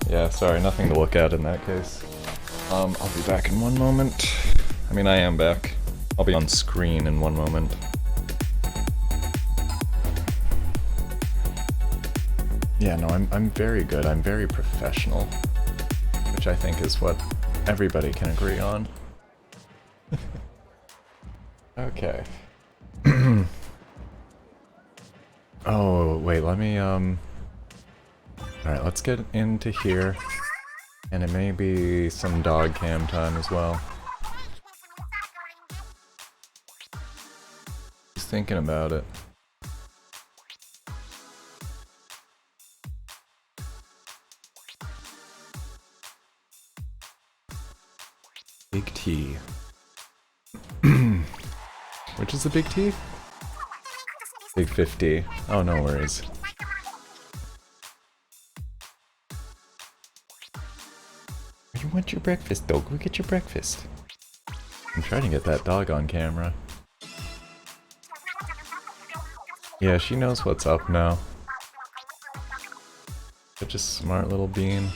Yeah, sorry, nothing to look at in that case. I'll be back in one moment. I mean, I am back. I'll be on screen in one moment. Yeah, no, I'm very good. I'm very professional, which I think is what everybody can agree on. Okay. Oh, wait, let me, Alright, let's get into here. And it may be some dog cam time as well. Just thinking about it. Big T. Which is the big T? Big 50. Oh, no worries. You want your breakfast, dog? Go get your breakfast. I'm trying to get that dog on camera. Yeah, she knows what's up now. Such a smart little bean.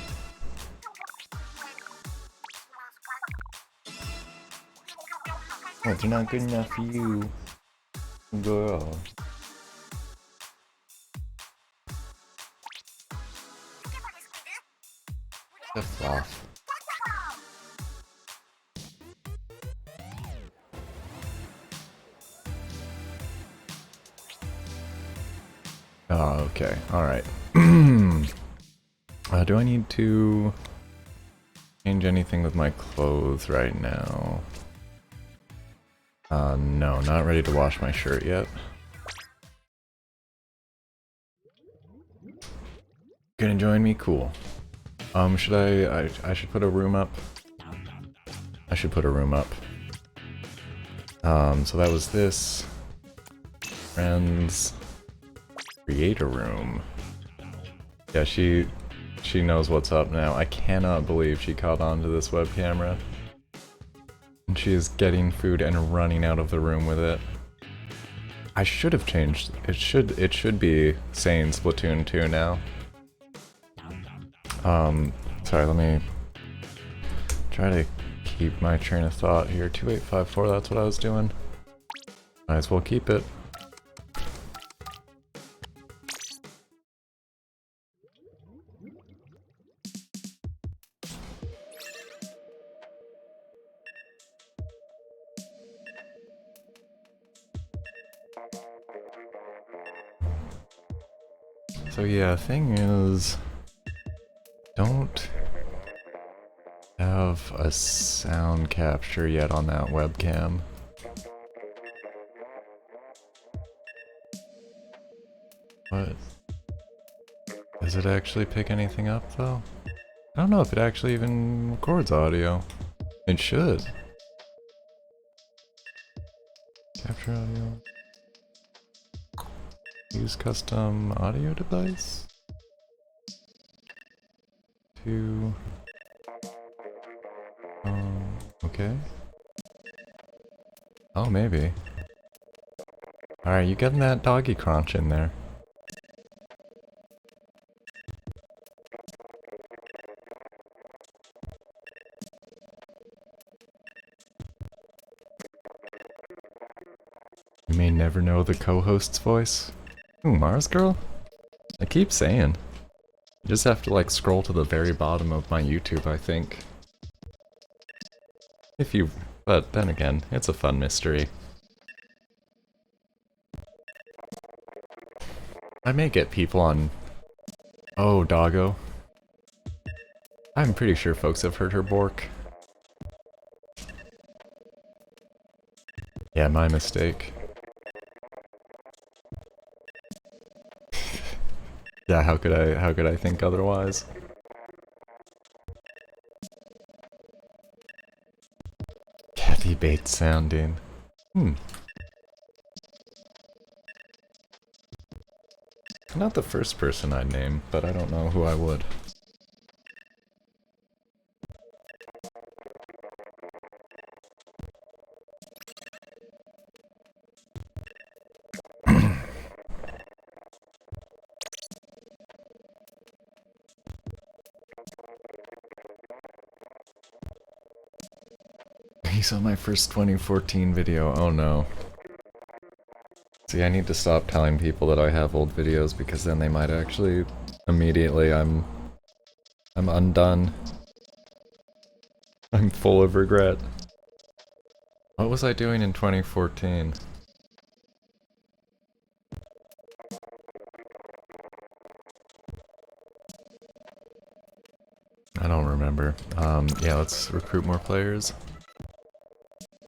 Oh, they're not good enough for you, girl. The fluff. Oh, okay. Alright. Do I need to change anything with my clothes right now? No, not ready to wash my shirt yet. Gonna join me? Cool. Should I should put a room up. I should put a room up. So that was this. Friends. Create a room. Yeah, she knows what's up now. I cannot believe she caught on to this web camera. And she is getting food and running out of the room with it. I should have changed. It should be saying Splatoon 2 now. Sorry, let me try to keep my train of thought here. 2854, that's what I was doing. Might as well keep it. So yeah, thing is, don't have a sound capture yet on that webcam. What? Does it actually pick anything up though? I don't know if it actually even records audio. It should. Capture audio. Use custom audio device. To... okay. Oh, maybe. Alright, you getting that doggy crunch in there. You may never know the co-host's voice. Ooh, Mars Girl? I keep saying. You just have to like scroll to the very bottom of my YouTube, I think. If you... but then again, it's a fun mystery. I may get people on... oh, doggo. I'm pretty sure folks have heard her bork. Yeah, my mistake. Yeah, how could I think otherwise? Kathy Bates sounding. Not the first person I'd name, but I don't know who I would. He saw my first 2014 video, oh no. See, I need to stop telling people that I have old videos because then they might actually immediately I'm undone. I'm full of regret. What was I doing in 2014? I don't remember. Yeah, let's recruit more players.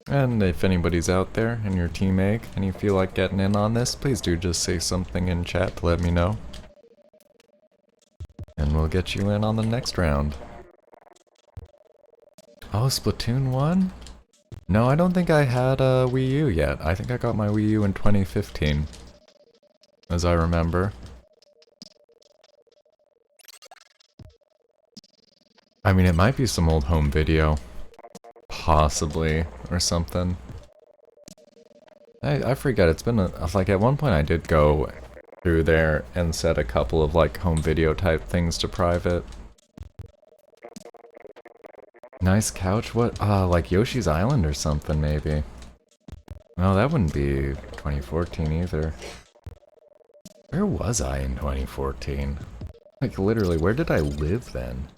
And if anybody's out there in your team egg and you feel like getting in on this, please do just say something in chat to let me know. And we'll get you in on the next round. Oh, Splatoon 1? No, I don't think I had a Wii U yet. I think I got my Wii U in 2015. As I remember. I mean, it might be some old home video. Possibly, or something. I forget, it's been like at one point I did go through there and set a couple of like home video type things to private. Nice couch, what? Like Yoshi's Island or something maybe. No, that wouldn't be 2014 either. Where was I in 2014? Like literally, where did I live then?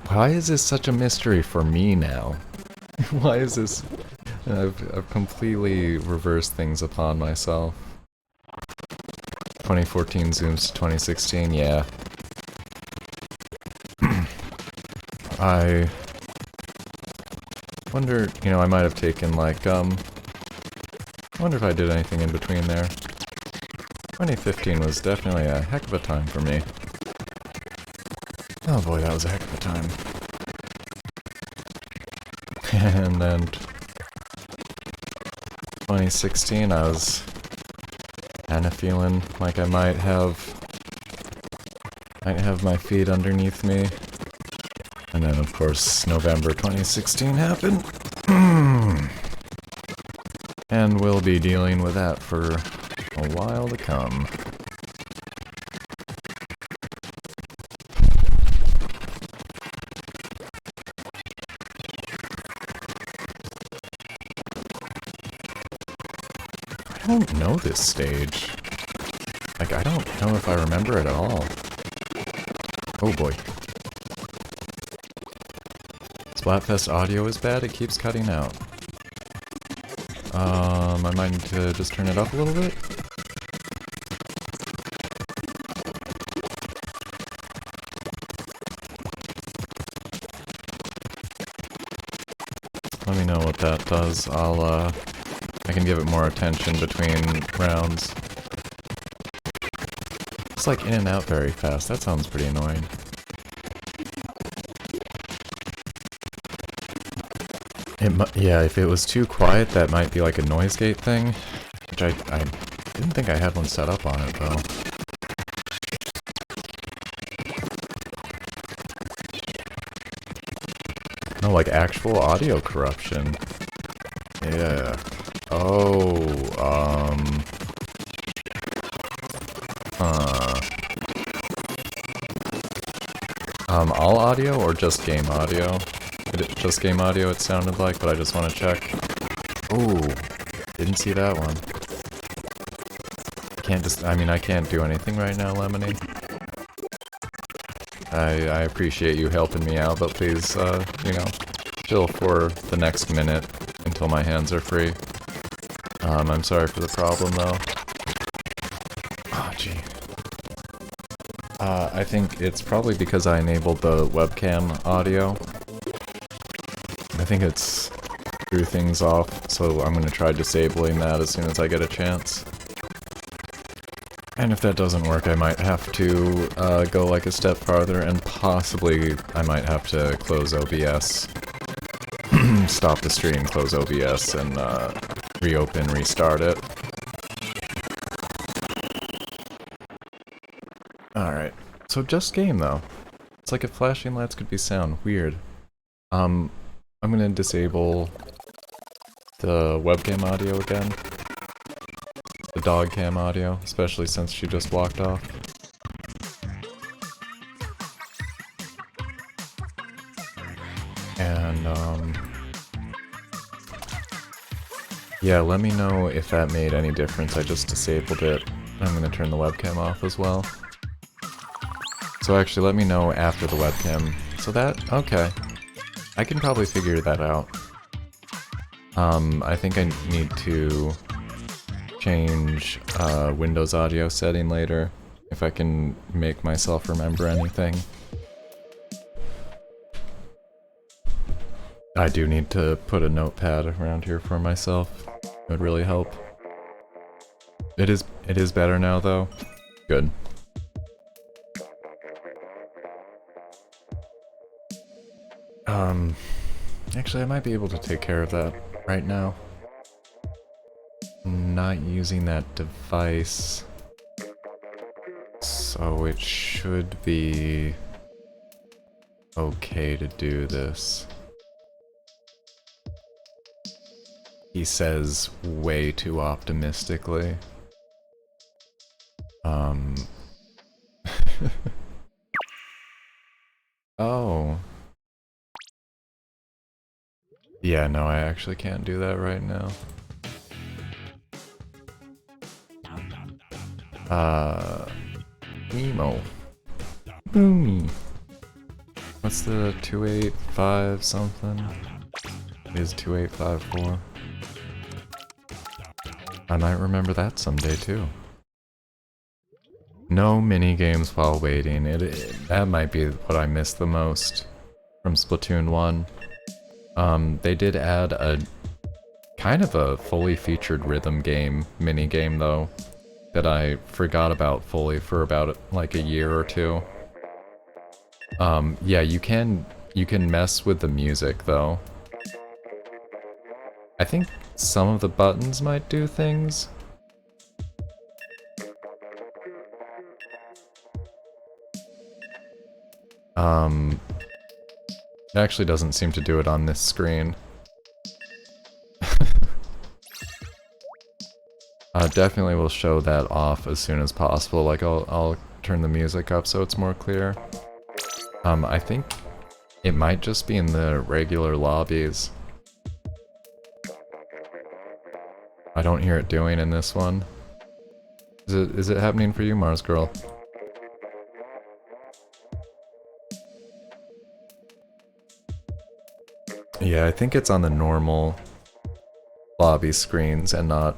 Why is this such a mystery for me now? Why is this... I've completely reversed things upon myself. 2014 zooms to 2016, yeah. I wonder, you know, I might have taken like, I wonder if I did anything in between there. 2015 was definitely a heck of a time for me. Oh boy, that was a heck of a time. And then 2016, I was kind of feeling like I might have my feet underneath me. And then, of course, November 2016 happened. And we'll be dealing with that for a while to come. I don't know this stage. Like, I don't know if I remember it at all. Oh boy. Splatfest audio is bad, it keeps cutting out. I might need to just turn it up a little bit. Let me know what that does. I can give it more attention between rounds. It's like in and out very fast. That sounds pretty annoying. Yeah, if it was too quiet, that might be like a noise gate thing. Which I didn't think I had one set up on it, though. No, like actual audio corruption. Yeah. Oh, all audio or just game audio? Just game audio it sounded like, but I just want to check. Oh, didn't see that one. I can't do anything right now, Lemony. I appreciate you helping me out, but please, you know, chill for the next minute until my hands are free. I'm sorry for the problem, though. Oh, gee. I think it's probably because I enabled the webcam audio. I think it's threw things off, so I'm gonna try disabling that as soon as I get a chance. And if that doesn't work, I might have to go like a step farther, and possibly I might have to close OBS. Stop the stream, close OBS, and reopen, restart it. Alright, so just game though. It's like if flashing lights could be sound. Weird. I'm gonna disable the webcam audio again. The dog cam audio, especially since she just walked off. And, yeah, let me know if that made any difference. I just disabled it. I'm gonna turn the webcam off as well. So actually, let me know after the webcam. So that, okay. I can probably figure that out. I think I need to change Windows audio setting later, if I can make myself remember anything. I do need to put a notepad around here for myself. It would really help. It is better now though. Good. Actually I might be able to take care of that right now. Not using that device. So it should be okay to do this. He says way too optimistically. Oh. Yeah, no, I actually can't do that right now. Emo. Boomy. What's the 285 something? It is 2854. I might remember that someday too. No mini games while waiting. That might be what I missed the most from Splatoon 1. They did add a kind of a fully featured rhythm game mini game though that I forgot about fully for about like a year or two. Yeah, you can mess with the music though. I think some of the buttons might do things. It actually doesn't seem to do it on this screen. Definitely will show that off as soon as possible. Like I'll turn the music up so it's more clear. I think it might just be in the regular lobbies. I don't hear it doing in this one. Is it happening for you, Mars Girl? Yeah, I think it's on the normal lobby screens and not,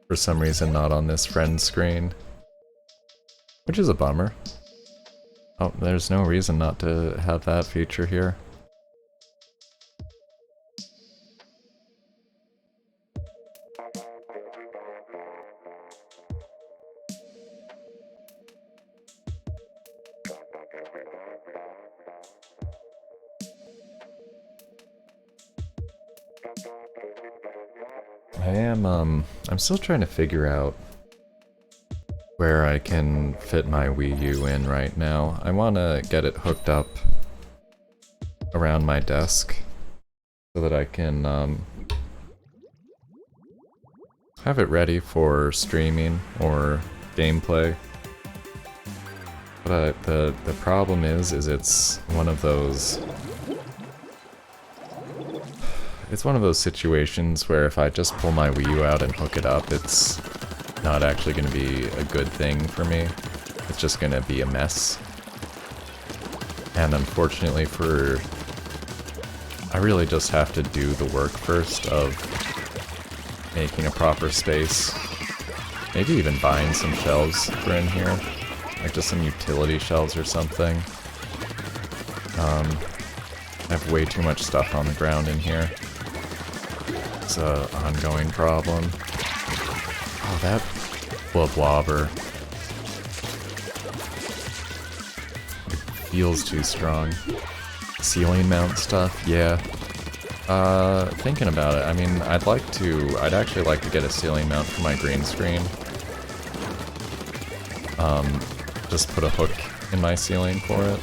for some reason, not on this friend screen. Which is a bummer. Oh, there's no reason not to have that feature here. I'm still trying to figure out where I can fit my Wii U in right now. I want to get it hooked up around my desk so that I can have it ready for streaming or gameplay. But the problem is it's one of those... It's one of those situations where if I just pull my Wii U out and hook it up, it's not actually going to be a good thing for me. It's just going to be a mess. And unfortunately I really just have to do the work first of making a proper space. Maybe even buying some shelves for in here. Like just some utility shelves or something. I have way too much stuff on the ground in here. It's an ongoing problem. Oh, that blobber. It feels too strong. Ceiling mount stuff, yeah. Thinking about it, I mean, I'd actually like to get a ceiling mount for my green screen. Just put a hook in my ceiling for it.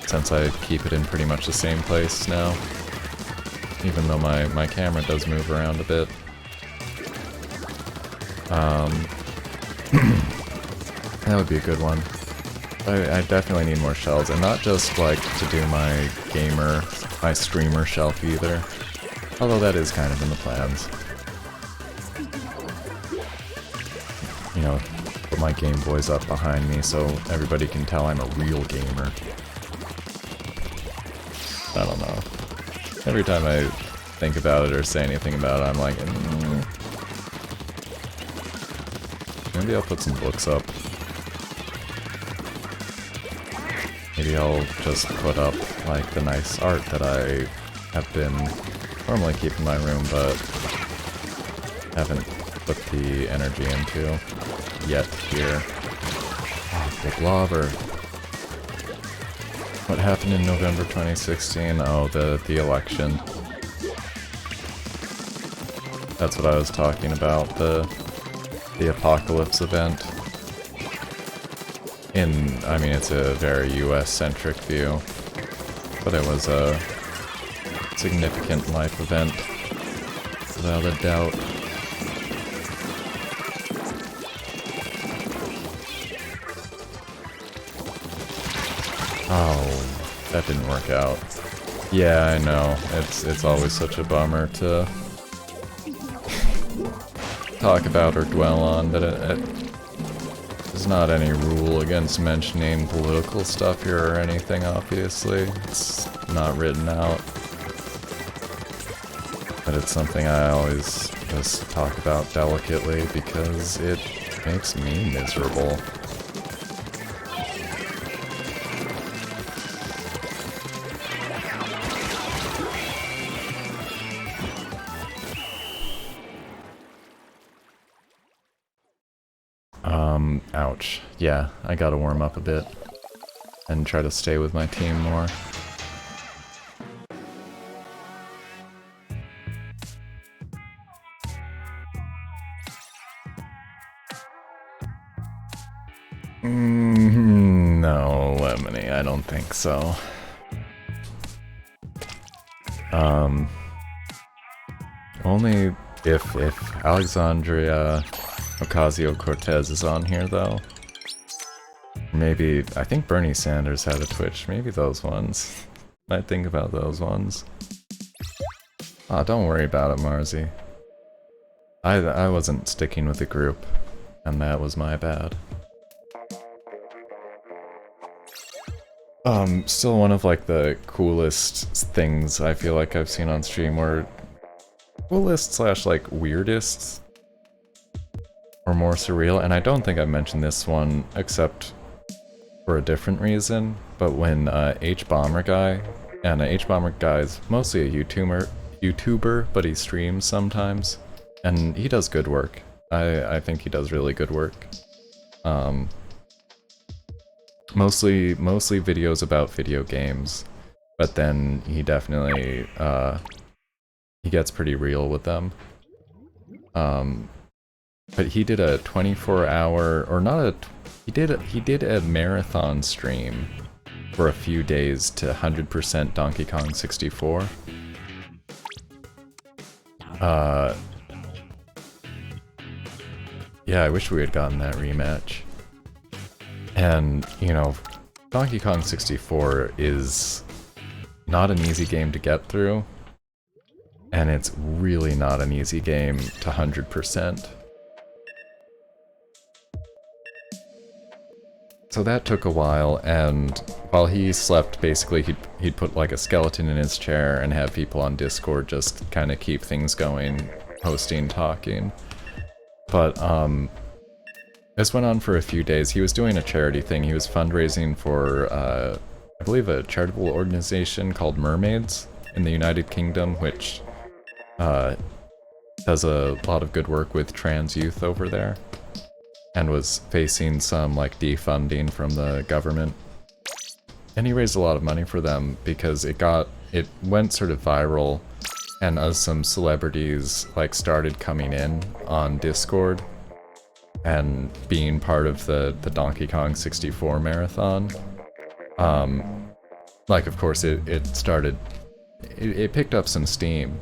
Since I keep it in pretty much the same place now. even though my camera does move around a bit. That would be a good one. I definitely need more shelves, and not just like to do my streamer shelf either. Although that is kind of in the plans. You know, put my Game Boys up behind me so everybody can tell I'm a real gamer. I don't know. Every time I think about it or say anything about it, I'm like, maybe I'll put some books up. Maybe I'll just put up, like, the nice art that I have been normally keeping in my room, but haven't put the energy into yet here. Oh, big lobber. What happened in November 2016? Oh, the election. That's what I was talking about, the apocalypse event. I mean, it's a very US-centric view, but it was a significant life event, without a doubt. Oh, that didn't work out. Yeah, I know. It's always such a bummer to talk about or dwell on, but there's not any rule against mentioning political stuff here or anything, obviously. It's not written out. But it's something I always just talk about delicately because it makes me miserable. Ouch. Yeah, I gotta warm up a bit and try to stay with my team more. No, Lemony, I don't think so. Only if Alexandria Ocasio-Cortez is on here, though. Maybe, I think Bernie Sanders had a Twitch. Maybe those ones. Might think about those ones. Ah, don't worry about it, Marzi. I wasn't sticking with the group, and that was my bad. Still one of, like, the coolest things I feel like I've seen on stream, or coolest slash, like, weirdest, or more surreal, and I don't think I've mentioned this one, except for a different reason, but when H-Bomber Guy, and H-Bomber Guy is mostly a YouTuber, but he streams sometimes, and he does good work. I think he does really good work. Mostly videos about video games, but then he definitely, he gets pretty real with them. But he did a 24-hour, or not a, he did a marathon stream for a few days to 100% Donkey Kong 64. Yeah, I wish we had gotten that rematch. And, you know, Donkey Kong 64 is not an easy game to get through, and it's really not an easy game to 100%. So that took a while, and while he slept, basically he'd put like a skeleton in his chair and have people on Discord just kind of keep things going, hosting, talking. But this went on for a few days. He was doing a charity thing. He was fundraising for, I believe, a charitable organization called Mermaids in the United Kingdom, which does a lot of good work with trans youth over there, and was facing some like defunding from the government. And he raised a lot of money for them because it went sort of viral, and as some celebrities like started coming in on Discord and being part of the Donkey Kong 64 marathon, like of course it it picked up some steam.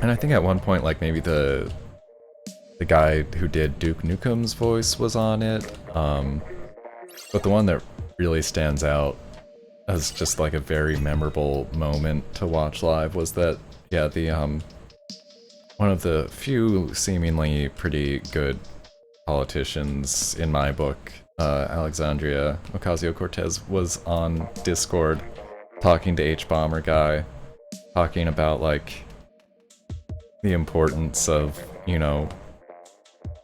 And I think at one point, like, maybe the guy who did Duke Nukem's voice was on it. But the one that really stands out as just like a very memorable moment to watch live was that, yeah, the one of the few seemingly pretty good politicians in my book, Alexandria Ocasio-Cortez, was on Discord talking to H-Bomber Guy, talking about like the importance of, you know,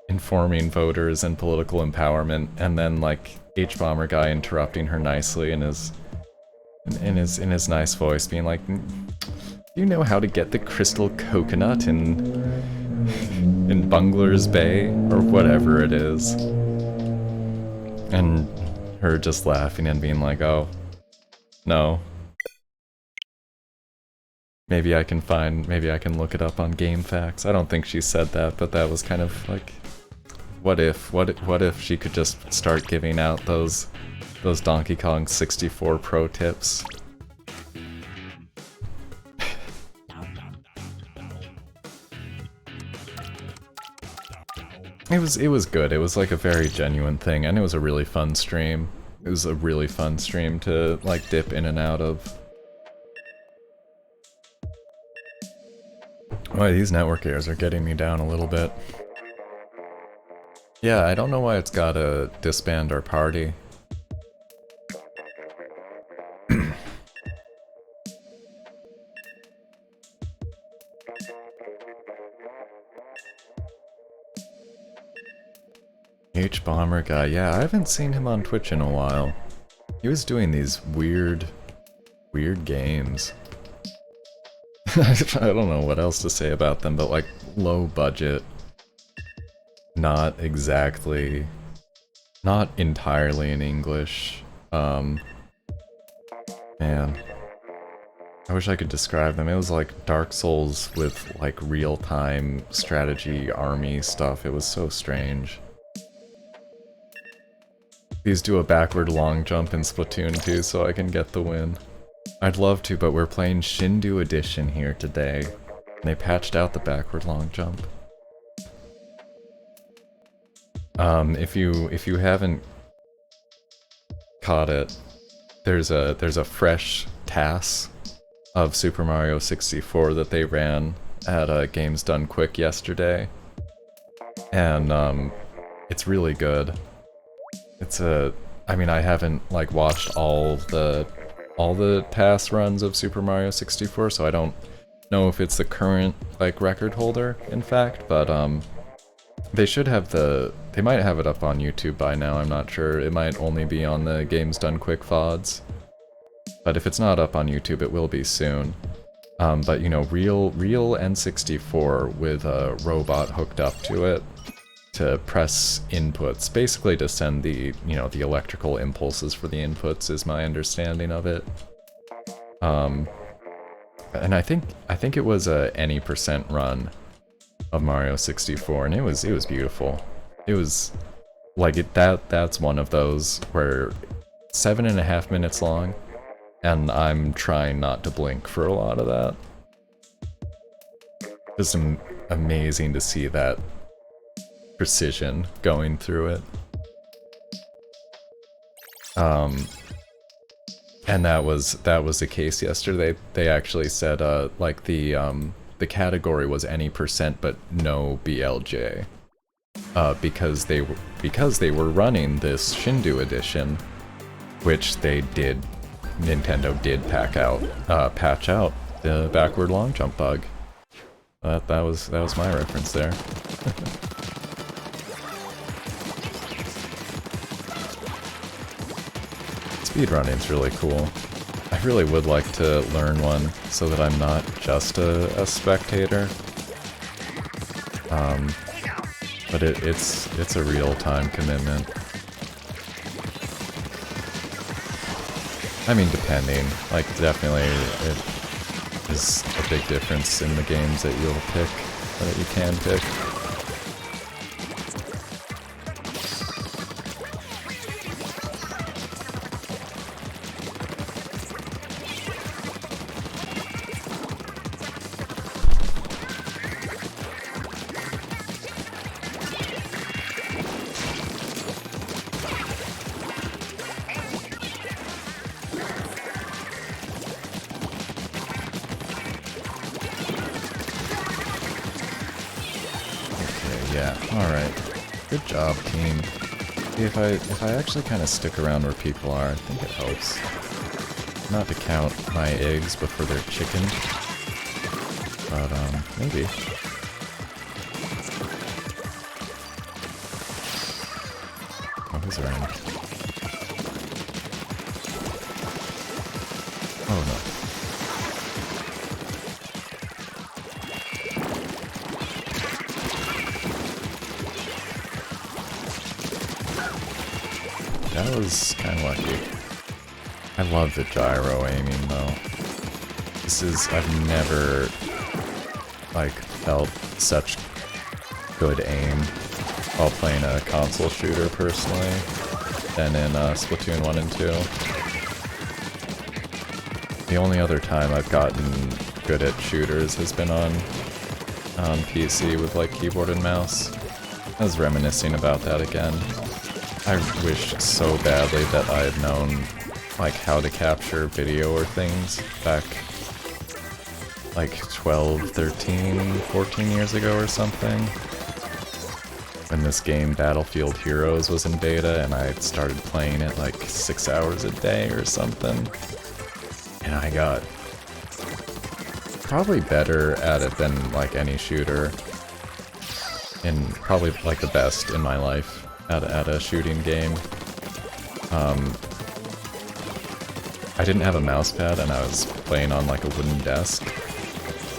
informing voters and political empowerment, and then like H-Bomber Guy interrupting her nicely in his nice voice, being like, "Do you know how to get the crystal coconut in Bungler's Bay?" or whatever it is. And her just laughing and being like, "Oh, no. Maybe I can look it up on Game Facts." I don't think she said that, but that was kind of like, what if she could just start giving out those Donkey Kong 64 pro tips? It was good. It was like a very genuine thing, and it was a really fun stream. It was a really fun stream to like dip in and out of. Boy, these network errors are getting me down a little bit. Yeah, I don't know why it's gotta disband our party. H-Bomber Guy, yeah, I haven't seen him on Twitch in a while. He was doing these weird games. I don't know what else to say about them, but like low budget, not entirely in English. Man, I wish I could describe them. It was like Dark Souls with like real-time strategy army stuff. It was so strange. Please do a backward long jump in Splatoon 2 so I can get the win. I'd love to, but we're playing Shindu Edition here today, and they patched out the backward long jump. If you haven't caught it, there's a fresh TAS of Super Mario 64 that they ran at Games Done Quick yesterday, and it's really good. I mean, I haven't like watched all the TAS runs of Super Mario 64, so I don't know if it's the current like record holder, in fact, but they should have they might have it up on YouTube by now, I'm not sure. It might only be on the Games Done Quick VODs. But if it's not up on YouTube, it will be soon. But you know, real N64 with a robot hooked up to it to press inputs, basically to send the electrical impulses for the inputs is my understanding of it. And I think it was a any percent run of Mario 64, and it was beautiful. It was like that's one of those where 7.5 minutes long, and I'm trying not to blink for a lot of that. Just amazing to see that precision going through it. And that was the case yesterday. They actually said like the category was any percent but no BLJ, because they were running this Shindu edition, which Nintendo did patch out the backward long jump bug. That was my reference there. Speedrunning's really cool. I really would like to learn one so that I'm not just a spectator. But it's a real-time commitment. I mean, depending. Like, definitely it is a big difference in the games that you'll pick, or that you can pick. Alright. Good job, team. If I actually kind of stick around where people are, I think it helps. Not to count my eggs before they're chickened. But, maybe. Oh, who's around? Oh, no. That was kind of lucky. I love the gyro aiming though. I've never, like, felt such good aim while playing a console shooter personally than in Splatoon 1 and 2. The only other time I've gotten good at shooters has been on PC with like keyboard and mouse. I was reminiscing about that again. I wish so badly that I had known like how to capture video or things back like 12, 13, 14 years ago or something. When this game Battlefield Heroes was in beta and I started playing it like 6 hours a day or something. And I got probably better at it than like any shooter. And probably like the best in my life at a shooting game. I didn't have a mouse pad and I was playing on like a wooden desk.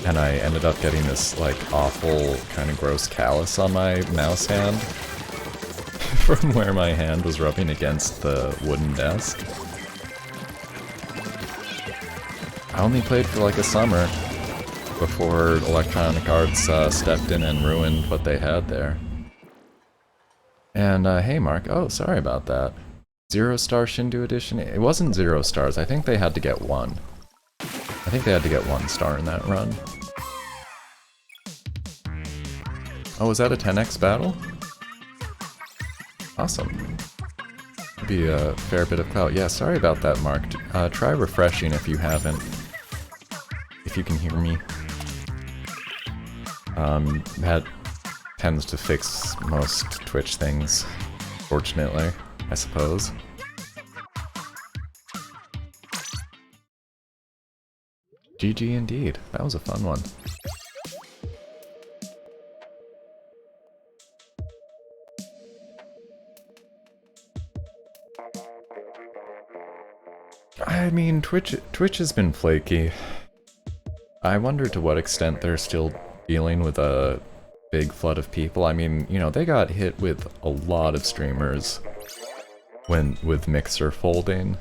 And I ended up getting this like awful kind of gross callus on my mouse hand from where my hand was rubbing against the wooden desk. I only played for like a summer before Electronic Arts stepped in and ruined what they had there. And hey Mark, oh sorry about that. 0-star Shindu Edition? It wasn't 0 stars, I think they had to get 1. I think they had to get 1 star in that run. Oh, was that a 10x battle? Awesome. Be a fair bit of clout. Yeah, sorry about that, Mark. Try refreshing if you haven't. If you can hear me. That tends to fix most Twitch things, fortunately, I suppose. GG indeed. That was a fun one. I mean, Twitch has been flaky. I wonder to what extent they're still dealing with a big flood of people. I mean, you know, they got hit with a lot of streamers with Mixer folding.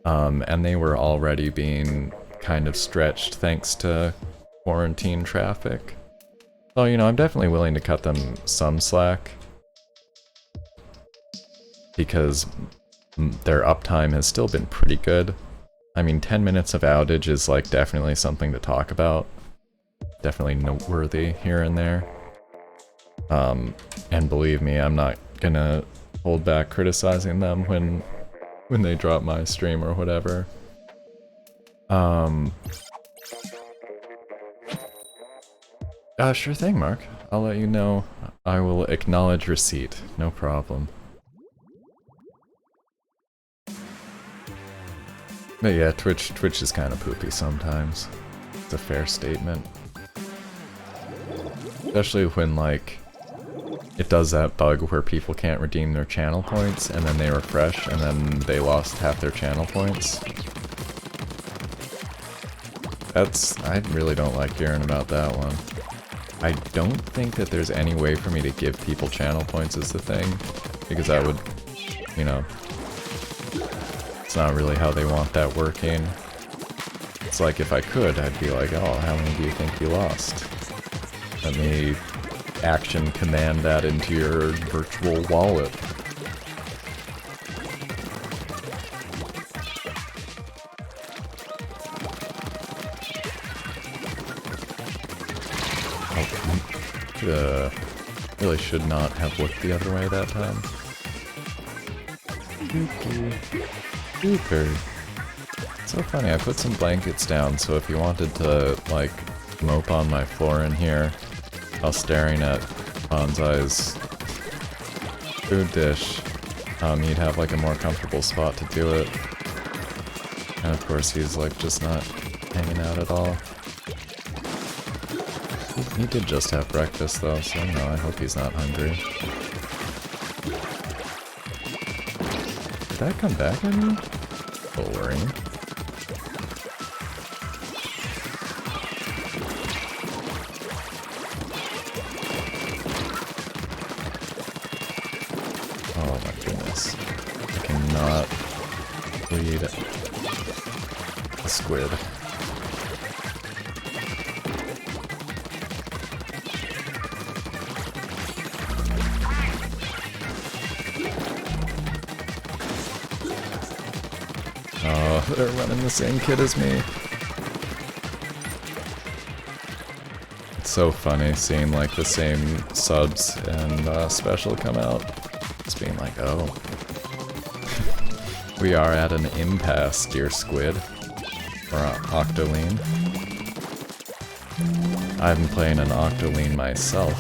And they were already being kind of stretched thanks to quarantine traffic. So, you know, I'm definitely willing to cut them some slack. Because their uptime has still been pretty good. I mean, 10 minutes of outage is like definitely something to talk about. Definitely noteworthy here and there. And believe me, I'm not gonna hold back criticizing them when they drop my stream or whatever. Sure thing, Mark. I'll let you know. I will acknowledge receipt. No problem. But yeah, Twitch is kind of poopy sometimes. It's a fair statement. Especially when, like, it does that bug where people can't redeem their channel points, and then they refresh, and then they lost half their channel points. I really don't like hearing about that one. I don't think that there's any way for me to give people channel points is the thing, because I would, you know, it's not really how they want that working. It's like if I could, I'd be like, oh, how many do you think you lost? Let me action command that into your virtual wallet. Oh, really should not have looked the other way that time. Super. So funny, I put some blankets down so if you wanted to, like, mope on my floor in here while staring at Bonsai's food dish, he'd have like a more comfortable spot to do it. And of course he's like just not hanging out at all. He did just have breakfast though, so no, I hope he's not hungry. Did that come back at me? A little worrying. Oh my goodness. I cannot read a squid. Oh, they're running the same kit as me. It's so funny seeing like the same subs and special come out. Just being like, oh. We are at an impasse, dear squid. Or Octoline. I've been playing an Octoline myself.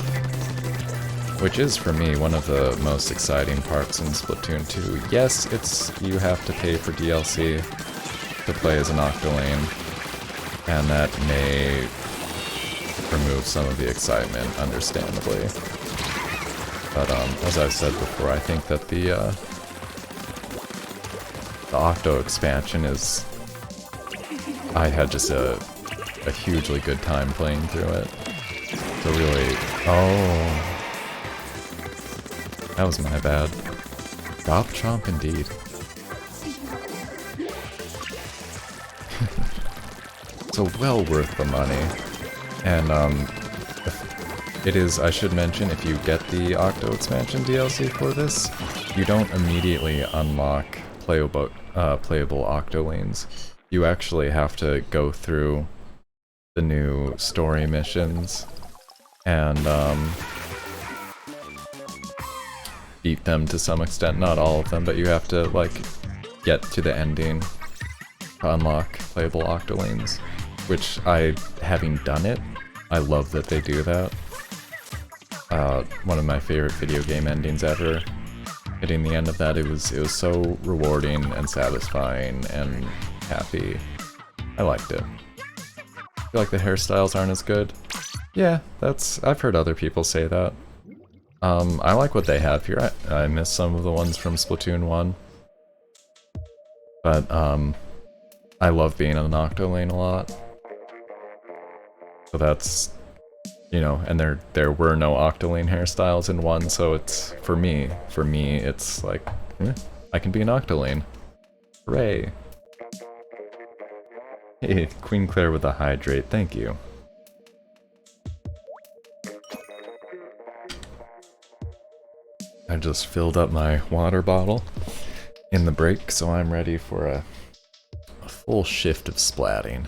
Which is, for me, one of the most exciting parts in Splatoon 2. Yes, you have to pay for DLC to play as an Octoline, and that may remove some of the excitement, understandably. But as I've said before, I think that the Octo expansion is... I had just a hugely good time playing through it. So really... Oh... That was my bad. Drop chomp indeed. So well worth the money. And it is, I should mention, if you get the Octo expansion DLC for this, you don't immediately unlock playable Octolines. You actually have to go through the new story missions and beat them to some extent, not all of them, but you have to, like, get to the ending to unlock playable Octolines, which having done it, I love that they do that. One of my favorite video game endings ever. Hitting the end of that, it was so rewarding and satisfying and happy. I liked it. I feel like the hairstyles aren't as good. Yeah, I've heard other people say that. I like what they have here. I miss some of the ones from Splatoon 1. But, I love being in an Octoline a lot. So that's, you know, and there were no Octoline hairstyles in 1, so it's, for me, it's like, I can be an Octoline. Hooray! Hey, Queen Claire with a hydrate, thank you. I just filled up my water bottle in the break, so I'm ready for a full shift of splatting.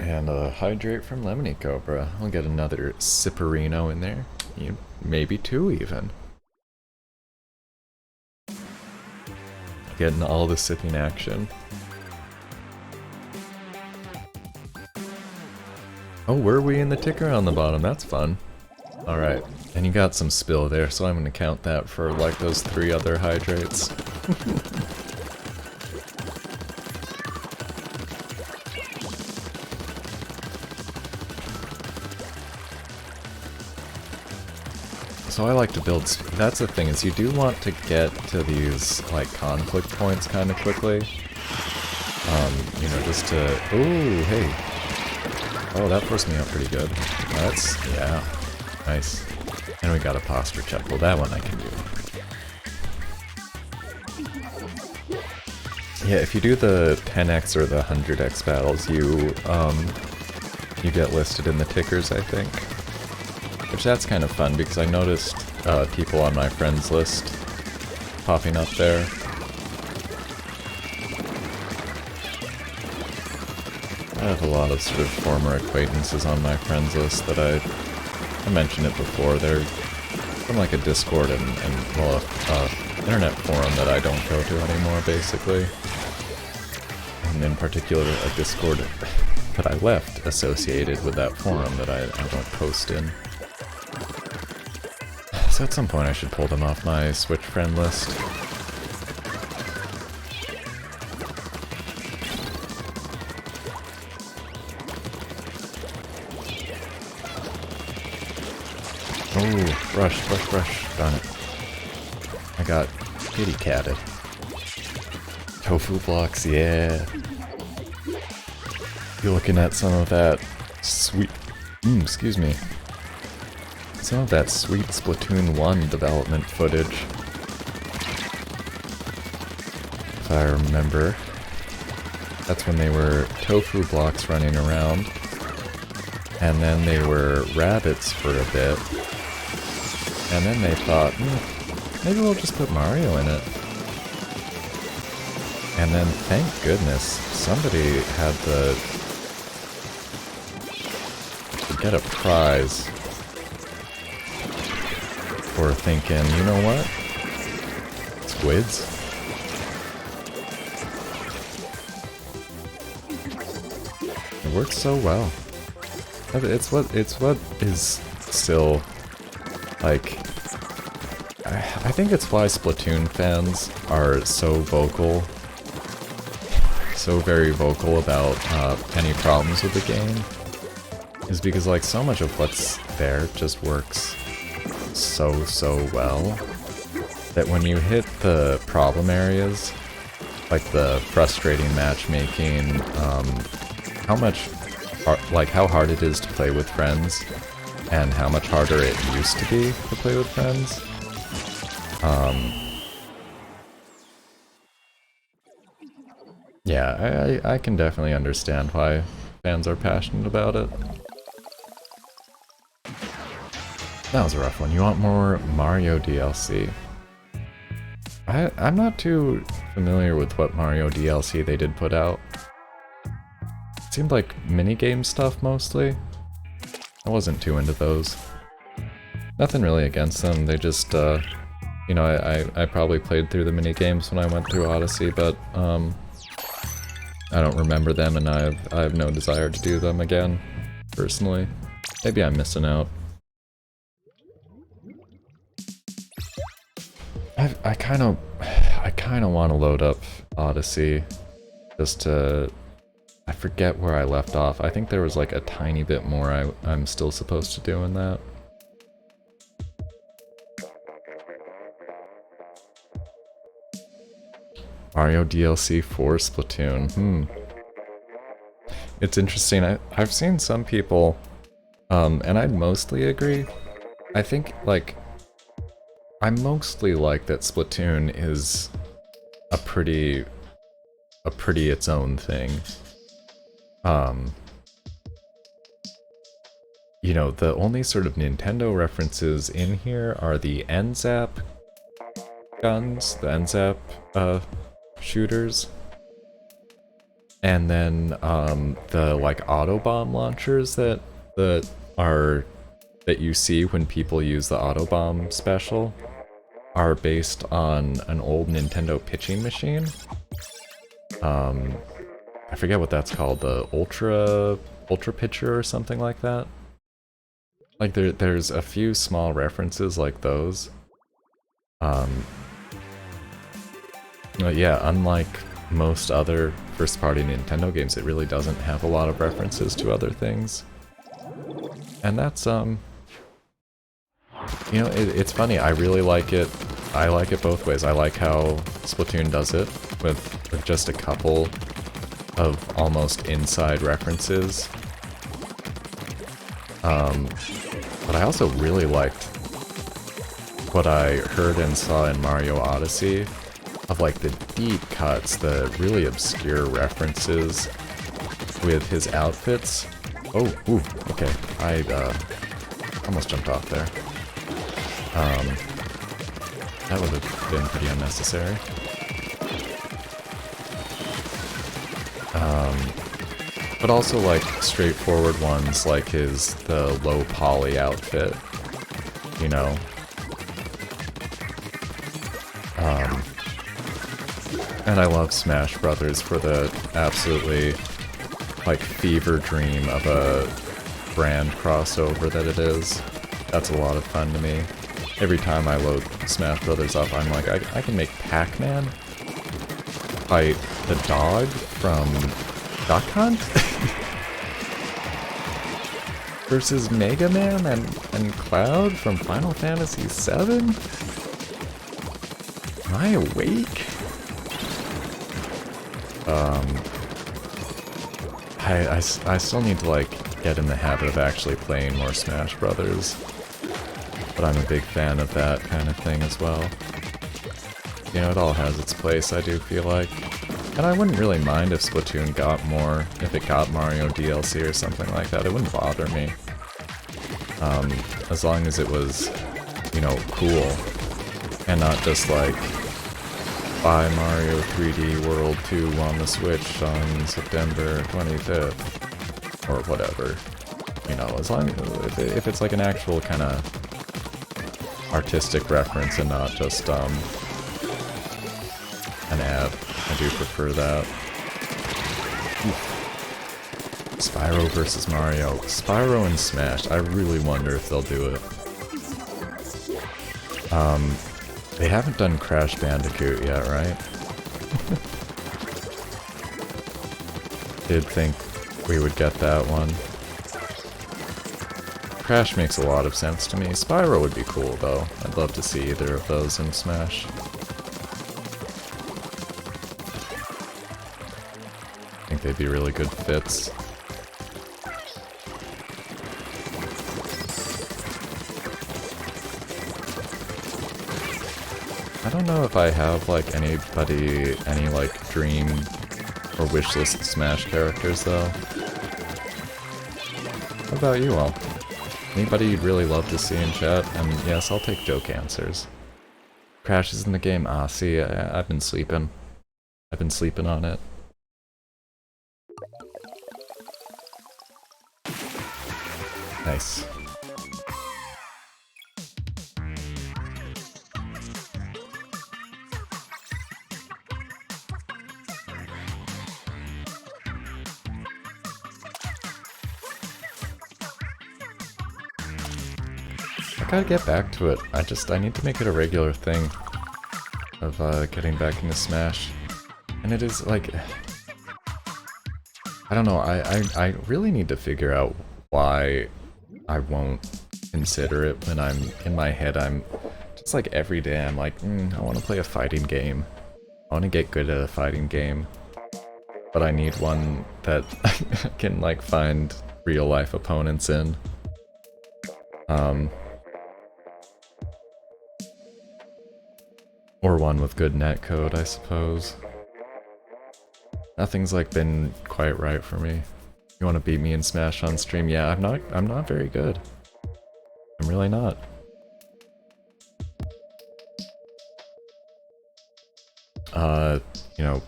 And a hydrate from Lemony Cobra. I'll get another Sipperino in there. Maybe 2 even. Getting all the sipping action. Oh, were we in the ticker on the bottom? That's fun. Alright, and you got some spill there, so I'm gonna count that for like those 3 other hydrates. So I like to build, that's the thing, is you do want to get to these, like, conflict points kind of quickly. You know, just to, ooh, hey. Oh, that forced me out pretty good. That's, yeah, nice. And we got a posture check, well that one I can do. Yeah, if you do the 10x or the 100x battles, you get listed in the tickers, I think. Which that's kind of fun, because I noticed people on my friends list popping up there. I have a lot of sort of former acquaintances on my friends list that I mentioned it before. They're from like a Discord and well, internet forum that I don't go to anymore, basically. And in particular, a Discord that I left associated with that forum that I don't post in. So at some point I should pull them off my Switch friend list. Oh, rush. Darn it. I got kitty catted. Tofu blocks, yeah. You're looking at some of that sweet... excuse me. Some of that sweet Splatoon 1 development footage. If I remember. That's when they were tofu blocks running around. And then they were rabbits for a bit. And then they thought, maybe we'll just put Mario in it. And then, thank goodness, somebody had to get a prize for thinking, you know what? Squids? It works so well. It's what is still, like, I think it's why Splatoon fans are so vocal, so very vocal about any problems with the game, is because, like, so much of what's there just works so well, that when you hit the problem areas, like the frustrating matchmaking, how hard it is to play with friends, and how much harder it used to be to play with friends. Yeah, I can definitely understand why fans are passionate about it. That was a rough one. You want more Mario DLC? I'm not too familiar with what Mario DLC they did put out. It seemed like minigame stuff mostly. I wasn't too into those. Nothing really against them, they just, you know, I probably played through the minigames when I went through Odyssey, but, I don't remember them, and I have no desire to do them again, personally. Maybe I'm missing out. I kind of want to load up Odyssey, just to... I forget where I left off. I think there was like a tiny bit more I'm still supposed to do in that. Mario DLC for Splatoon. It's interesting. I've seen some people, and I'd mostly agree. I think, like, I mostly like that Splatoon is a pretty its own thing. You know, the only sort of Nintendo references in here are the NZAP guns, the NZAP shooters, and then the like auto bomb launchers that you see when people use the auto bomb special are based on an old Nintendo pitching machine. I forget what that's called, the Ultra Pitcher or something like that. Like there's a few small references like those. But yeah, unlike most other first-party Nintendo games, it really doesn't have a lot of references to other things. And that's, you know, it's funny, I really like it. I like it both ways. I like how Splatoon does it, with just a couple of almost inside references. But I also really liked what I heard and saw in Mario Odyssey, of like the deep cuts, the really obscure references with his outfits. Oh, ooh, okay. I almost jumped off there. That would have been pretty unnecessary. But also like straightforward ones like the low poly outfit, you know? And I love Smash Brothers for the absolutely like fever dream of a brand crossover that it is. That's a lot of fun to me. Every time I load Smash Brothers up, I'm like, I can make Pac-Man fight the dog from Duck Hunt? Versus Mega Man and Cloud from Final Fantasy VII? Am I awake? I still need to like get in the habit of actually playing more Smash Brothers. But I'm a big fan of that kind of thing as well. You know, it all has its place, I do feel like. And I wouldn't really mind if Splatoon got more, if it got Mario DLC or something like that. It wouldn't bother me. As long as it was, you know, cool. And not just like, buy Mario 3D World 2 on the Switch on September 25th. Or whatever. You know, as long as, if it's like an actual kind of artistic reference and not just, an ad. I do prefer that. Spyro versus Mario. Spyro and Smash. I really wonder if they'll do it. They haven't done Crash Bandicoot yet, right? Did think we would get that one. Crash makes a lot of sense to me. Spyro would be cool, though. I'd love to see either of those in Smash. I think they'd be really good fits. I don't know if I have like any like dream or wishlist Smash characters though. What about you all? Anybody you'd really love to see in chat? And yes, I'll take joke answers. Crash is in the game. Ah, see, I've been sleeping. I've been sleeping on it. Nice. I gotta get back to it. I need to make it a regular thing of getting back into Smash. And it is like, I don't know, I really need to figure out why I won't consider it when I'm, in my head I'm, just like every day I'm like, I want to play a fighting game. I want to get good at a fighting game. But I need one that I can like find real life opponents in. Or one with good netcode, I suppose. Nothing's like been quite right for me. You want to beat me in Smash on stream? Yeah, I'm not very good. I'm really not. You know,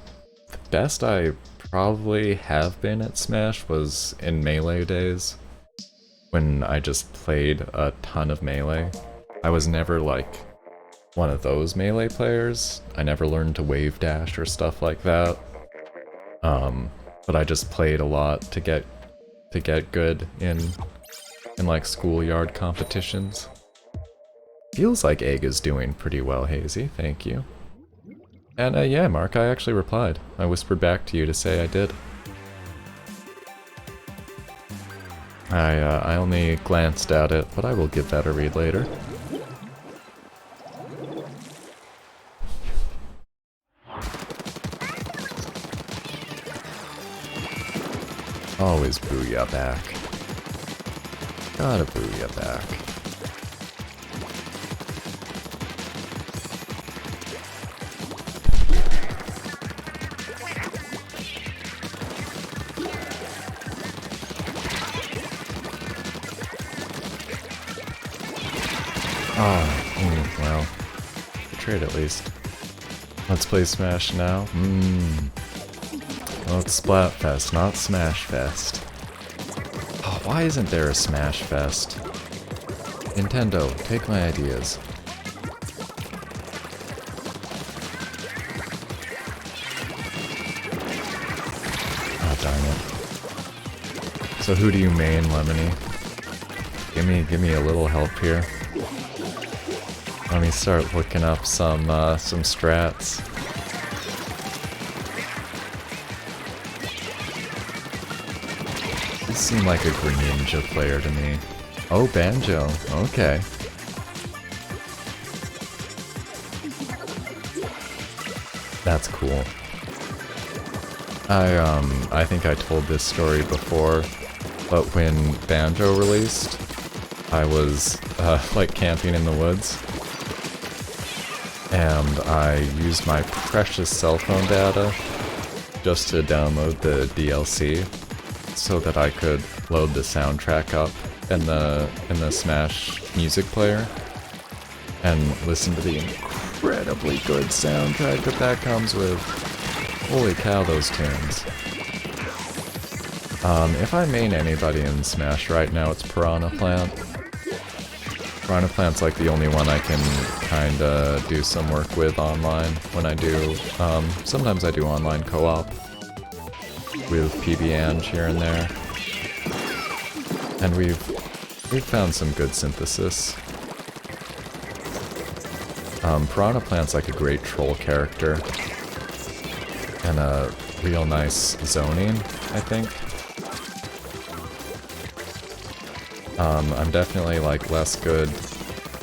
the best I probably have been at Smash was in Melee days, when I just played a ton of Melee. I was never like one of those Melee players. I never learned to wave dash or stuff like that. But I just played a lot to get good in like schoolyard competitions. Feels like Egg is doing pretty well, Hazy. Thank you. And yeah, Mark, I actually replied. I whispered back to you to say I did. I only glanced at it, but I will give that a read later. Always booyah back. Gotta booyah back. Well. Trade at least. Let's play Smash now. Well, it's Splatfest, not Smashfest. Oh, why isn't there a Smashfest? Nintendo, take my ideas. Oh, darn it. So who do you main, Lemony? Give me a little help here. Let me start looking up some strats. You seem like a Greninja player to me. Oh, Banjo. Okay. That's cool. I think I told this story before, but when Banjo released, I was, like, camping in the woods, and I used my precious cell phone data just to download the DLC so that I could load the soundtrack up in the Smash music player and listen to the incredibly good soundtrack that comes with. Holy cow, those tunes. If I main anybody in Smash right now, it's Piranha Plant. Piranha Plant's like the only one I can kinda do some work with online when I do. Sometimes I do online co-op with PB Ange here and there. And we've found some good synthesis. Piranha Plant's like a great troll character. And a real nice zoning, I think. I'm definitely like less good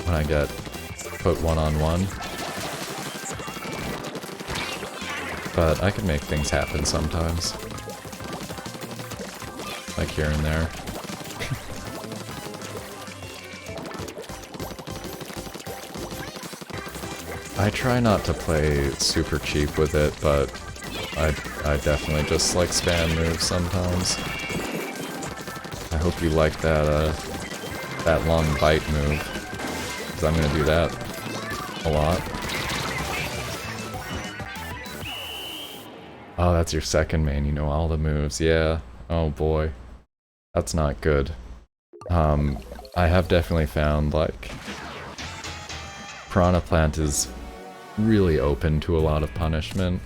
when I get put one-on-one. But I can make things happen sometimes. Like here and there. I try not to play super cheap with it, but I definitely just like spam moves sometimes. I hope you like that long bite move, because I'm gonna do that a lot. Oh, that's your second main, you know all the moves, yeah. Oh boy. That's not good. I have definitely found, like, Piranha Plant is really open to a lot of punishment.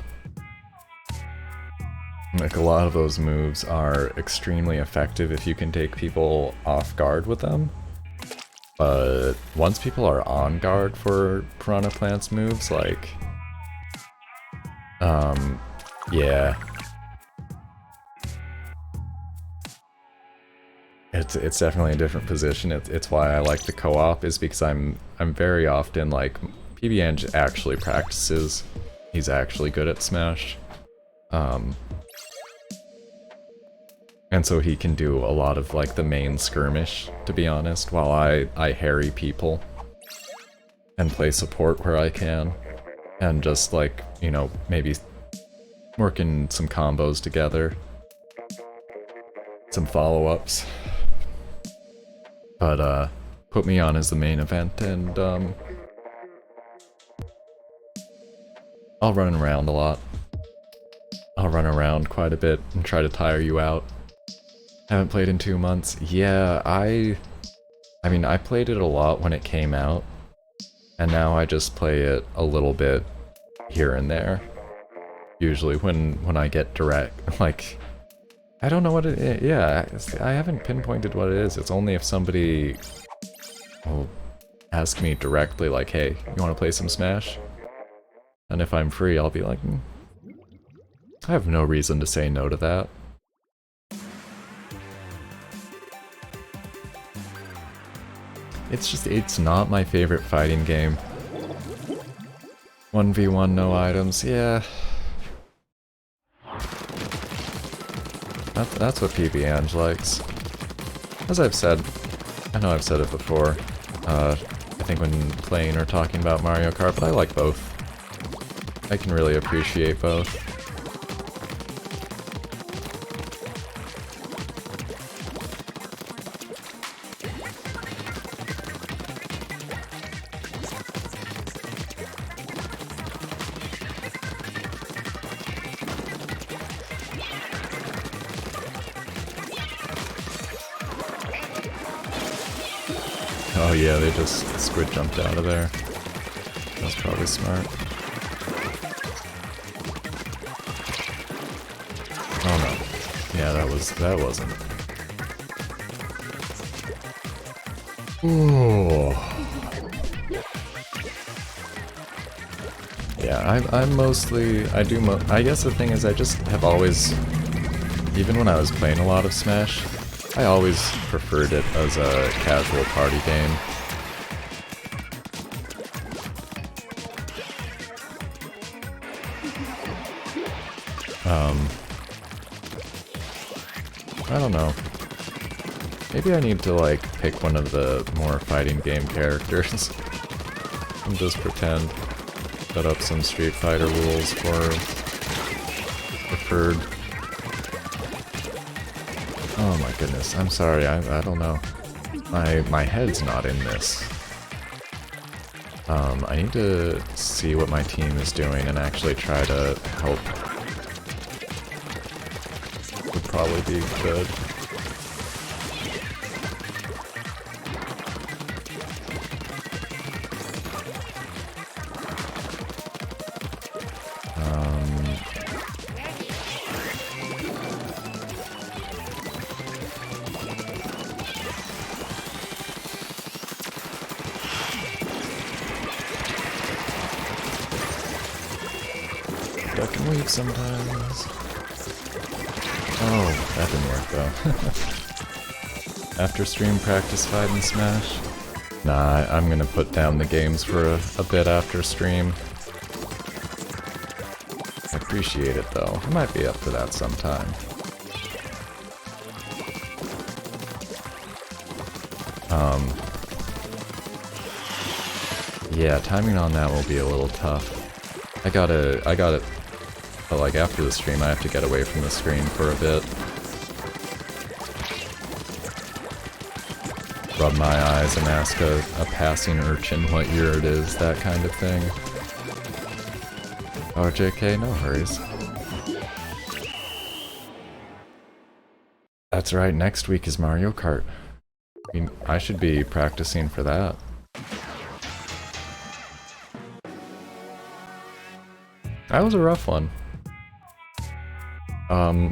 Like, a lot of those moves are extremely effective if you can take people off guard with them. But once people are on guard for Piranha Plant's moves, like... yeah. It's definitely a different position. It's why I like the co-op, is because I'm very often, like... PB Ange actually practices. He's actually good at Smash. And so he can do a lot of, like, the main skirmish, to be honest, while I harry people. And play support where I can. And just, like, you know, maybe working some combos together. Some follow-ups. But, put me on as the main event, and, I'll run around a lot. I'll run around quite a bit and try to tire you out. Haven't played in 2 months. Yeah, I mean, I played it a lot when it came out, and now I just play it a little bit here and there. Usually when I get direct, like, I don't know what it is. Yeah, I haven't pinpointed what it is. It's only if somebody will ask me directly, like, hey, you want to play some Smash? And if I'm free, I'll be like, I have no reason to say no to that. It's not my favorite fighting game. 1v1, no items, yeah. That's what PB Ange likes. As I've said, I know I've said it before, I think when playing or talking about Mario Kart, but I like both. I can really appreciate both. Oh yeah, they just squid jumped out of there. That's probably smart. Oh no. Yeah, that wasn't. Ooh. Yeah, I'm mostly, I guess the thing is I just have always, even when I was playing a lot of Smash, I always preferred it as a casual party game. I don't know. Maybe I need to, like, pick one of the more fighting game characters and just pretend. Set up some Street Fighter rules for preferred. Oh my goodness, I'm sorry, I don't know. My head's not in this. I need to see what my team is doing and actually try to help. Would probably be good. Duck and weave sometimes. Oh, that didn't work though. After stream practice fighting Smash? Nah, I'm gonna put down the games for a bit after stream. I appreciate it though. I might be up for that sometime. Yeah, timing on that will be a little tough. I got it. But like after the stream, I have to get away from the screen for a bit. Rub my eyes and ask a passing urchin what year it is, that kind of thing. Oh, JK, no hurries. That's right, next week is Mario Kart. I mean, I should be practicing for that. That was a rough one.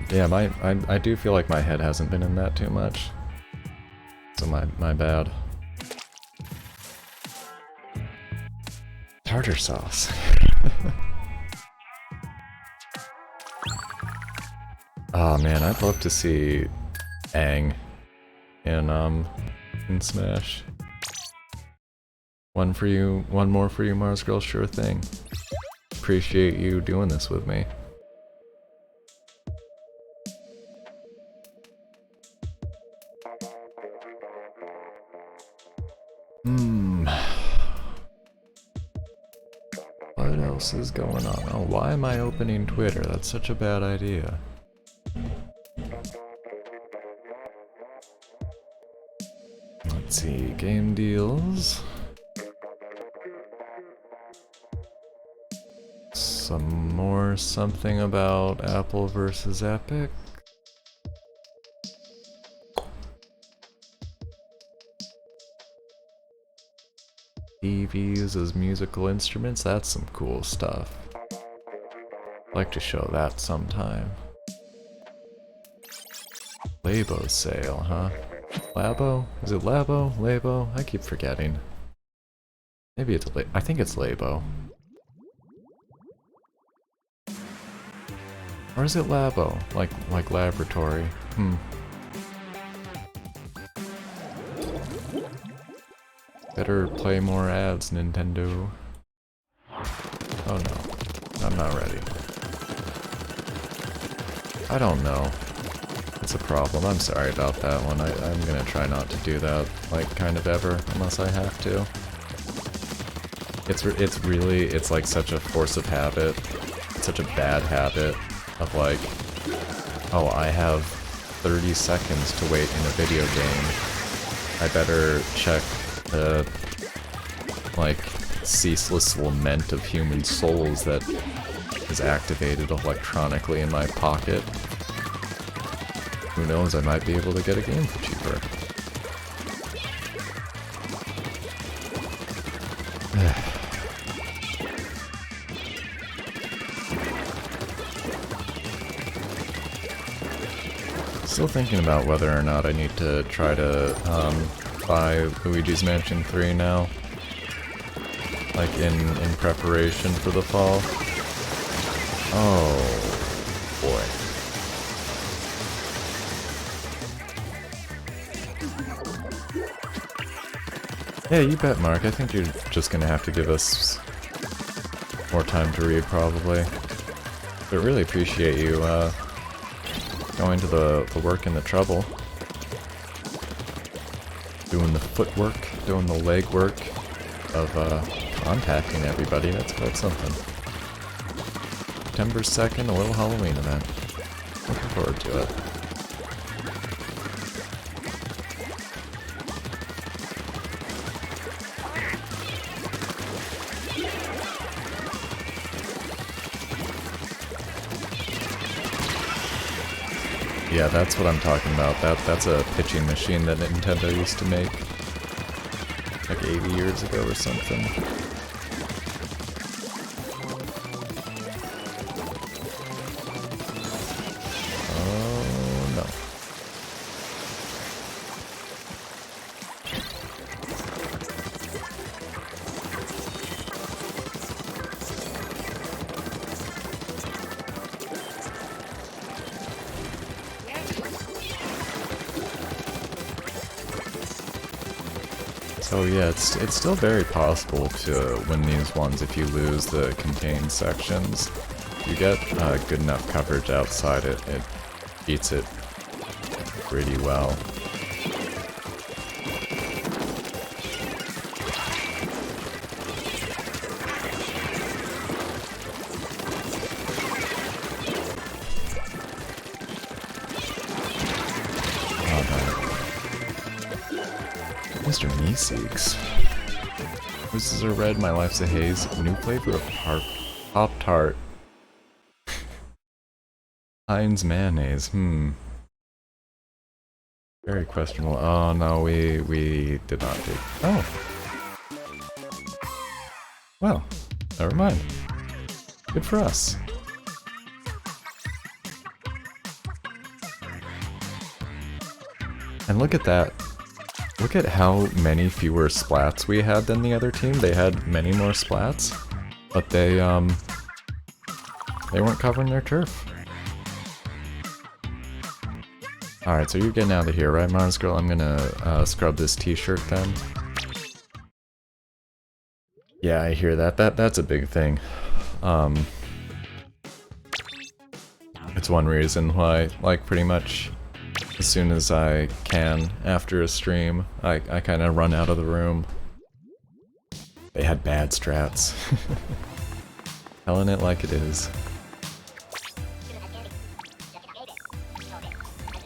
Yeah, I do feel like my head hasn't been in that too much. So my bad. Tartar sauce. Oh man, I'd love to see Aang in Smash. One for you, one more for you, Mars Girl, sure thing. Appreciate you doing this with me. What else is going on? Oh, why am I opening Twitter? That's such a bad idea. Let's see, game deals. Some more something about Apple versus Epic. TVs as musical instruments, that's some cool stuff. I'd like to show that sometime. Labo sale, huh? Labo? Is it Labo? Labo? I keep forgetting. Maybe it's I think it's Labo. Or is it Labo? Like laboratory? Better play more ads, Nintendo. Oh no, I'm not ready. I don't know. It's a problem. I'm sorry about that one. I'm gonna try not to do that, like, kind of ever, unless I have to. It's like such a force of habit. It's such a bad habit of like, oh, I have 30 seconds to wait in a video game. I better check the, like, ceaseless lament of human souls that is activated electronically in my pocket. Who knows, I might be able to get a game for cheaper. Still thinking about whether or not I need to try to buy Luigi's Mansion 3 now. Like in preparation for the fall. Oh boy. Yeah, you bet, Mark. I think you're just gonna have to give us more time to read, probably. But really appreciate you going to the work and the trouble. Doing the footwork, doing the legwork of contacting everybody. That's quite something. September 2nd, a little Halloween event. Looking forward to it. Yeah, that's what I'm talking about. That's a pitching machine that Nintendo used to make like 80 years ago or something. Oh no. So yeah, it's still very possible to win these ones if you lose the contained sections. You get good enough coverage outside it, it beats it pretty well. Mr. Meeseeks. Roses are red, my life's a haze. New flavor of Pop-Tart. Heinz mayonnaise, Very questionable. Oh no, we did not do. Oh. Well, never mind. Good for us. And look at that. Look at how many fewer splats we had than the other team. They had many more splats, but they weren't covering their turf. Alright, so you're getting out of here, right, Mars Girl? I'm gonna scrub this t-shirt then. Yeah, I hear that. That's a big thing. It's one reason why, like, pretty much as soon as I can after a stream, I kind of run out of the room. They had bad strats. Telling it like it is.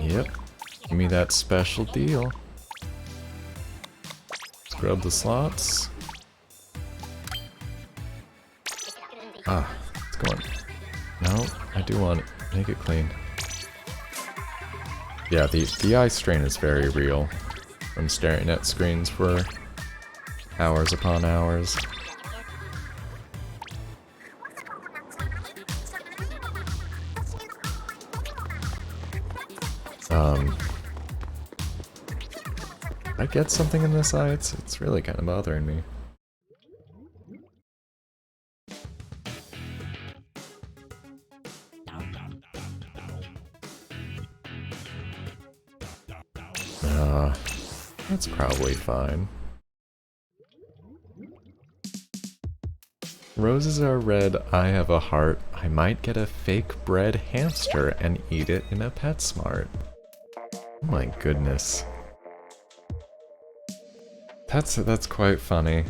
Yep. Give me that special deal. Scrub the slots. Ah, it's going. No, I do want it. Make it clean. Yeah, the eye strain is very real from staring at screens for hours upon hours. I get something in this eye, it's really kind of bothering me. That's probably fine. Roses are red, I have a heart. I might get a fake bred hamster and eat it in a PetSmart. Oh my goodness. That's quite funny.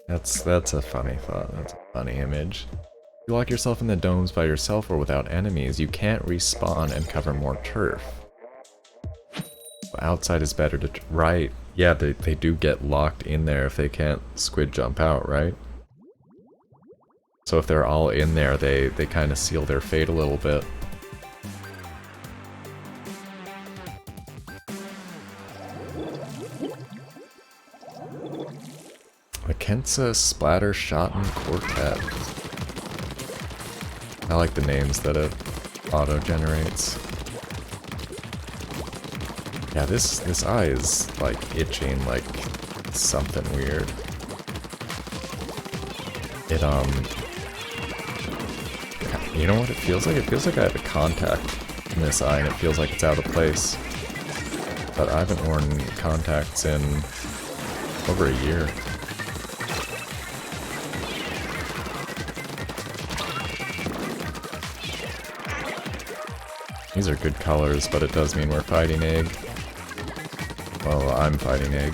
That's a funny thought. That's a funny image. You lock yourself in the domes by yourself or without enemies, you can't respawn and cover more turf. Outside is better to... Right. Yeah, they do get locked in there if they can't squid jump out, right? So if they're all in there, they kind of seal their fate a little bit. Kensa Splatter Shotten Quartet. I like the names that it auto-generates. Yeah, this eye is like itching like something weird. It you know what it feels like? It feels like I have a contact in this eye and it feels like it's out of place. But I haven't worn contacts in over a year. These are good colors, but it does mean we're fighting egg. Well, I'm fighting egg.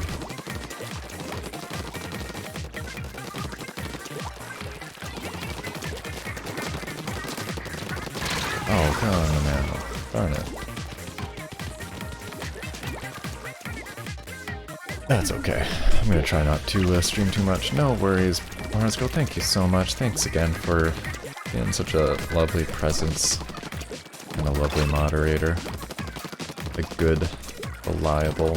Oh, come on now. Darn it. That's okay. I'm gonna try not to stream too much. No worries. Mars Girl, thank you so much. Thanks again for being such a lovely presence and a lovely moderator. A good, reliable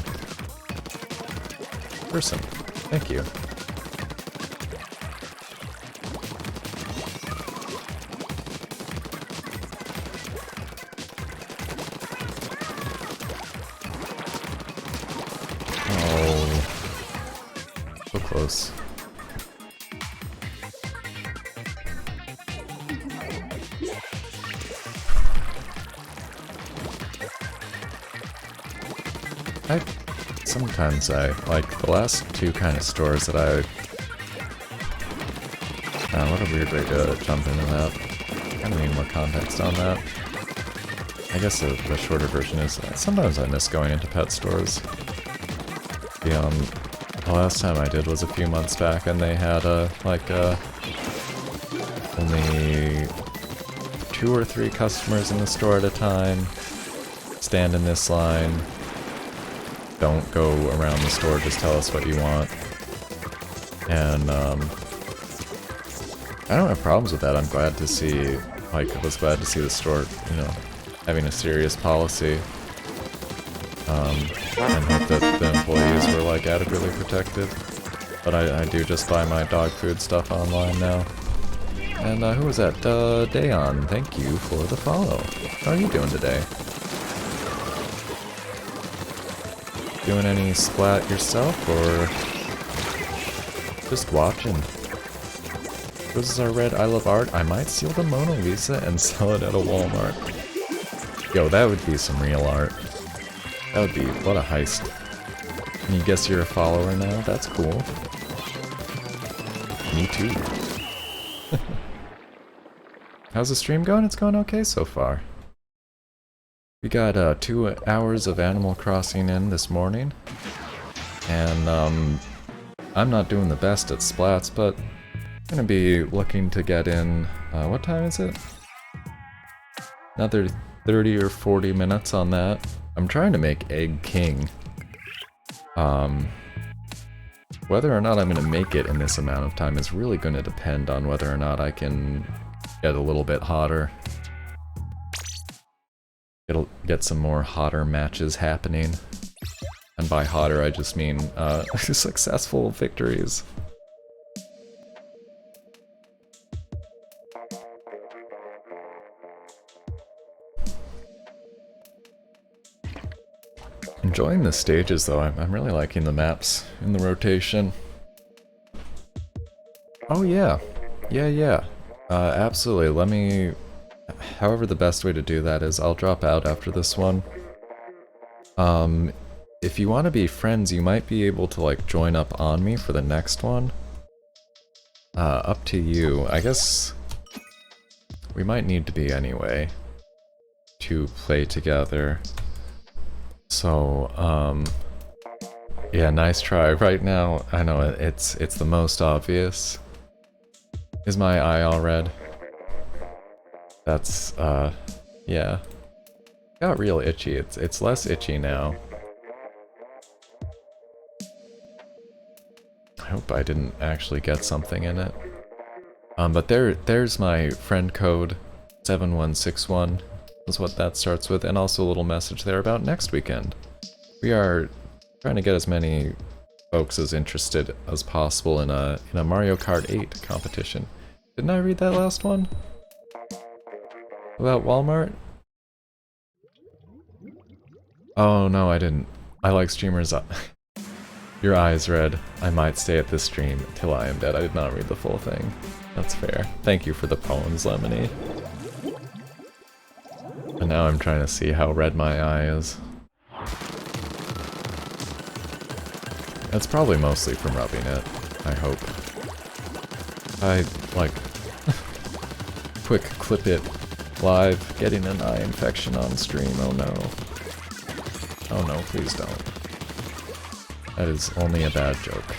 person. Thank you. Oh, so close. Sometimes I like the last two kind of stores that I. What a weird way to jump into that. Kind of need more context on that. I guess the shorter version is sometimes I miss going into pet stores. The last time I did was a few months back, and they had only 2 or 3 customers in the store at a time. Stand in this line. Don't go around the store, just tell us what you want. And, I don't have problems with that. I'm glad to see, I was glad to see the store, you know, having a serious policy. And hope that the employees were, like, adequately protected. But I do just buy my dog food stuff online now. And, who was that? Dayon, thank you for the follow. How are you doing today? Doing any splat yourself, or just watching? This is our red I love art. I might steal the Mona Lisa and sell it at a Walmart. Yo, that would be some real art. That would be, what a heist. Can you guess you're a follower now? That's cool. Me too. How's the stream going? It's going okay so far. We got 2 hours of Animal Crossing in this morning, and I'm not doing the best at splats, but I'm gonna be looking to get in, what time is it? Another 30 or 40 minutes on that. I'm trying to make Egg King. Whether or not I'm gonna make it in this amount of time is really gonna depend on whether or not I can get a little bit hotter. It'll get some more hotter matches happening. And by hotter, I just mean, successful victories. Enjoying the stages though, I'm really liking the maps in the rotation. Oh yeah. Yeah. Absolutely, let me... However the best way to do that is, I'll drop out after this one. If you want to be friends, you might be able to like join up on me for the next one. Up to you. I guess we might need to be anyway to play together. So, yeah, nice try. Right now, I know it's the most obvious. Is my eye all red? That's, yeah. Got real itchy. It's less itchy now. I hope I didn't actually get something in it. But there's my friend code, 7161. Is what that starts with, and also a little message there about next weekend. We are trying to get as many folks as interested as possible in a Mario Kart 8 competition. Didn't I read that last one? About Walmart? Oh no, I didn't. I like streamers. Your eyes read, I might stay at this stream till I am dead. I did not read the full thing. That's fair. Thank you for the poems, Lemony. And now I'm trying to see how red my eye is. It's probably mostly from rubbing it, I hope. I, like, quick clip it live, getting an eye infection on stream, oh no. Oh no, please don't. That is only a bad joke.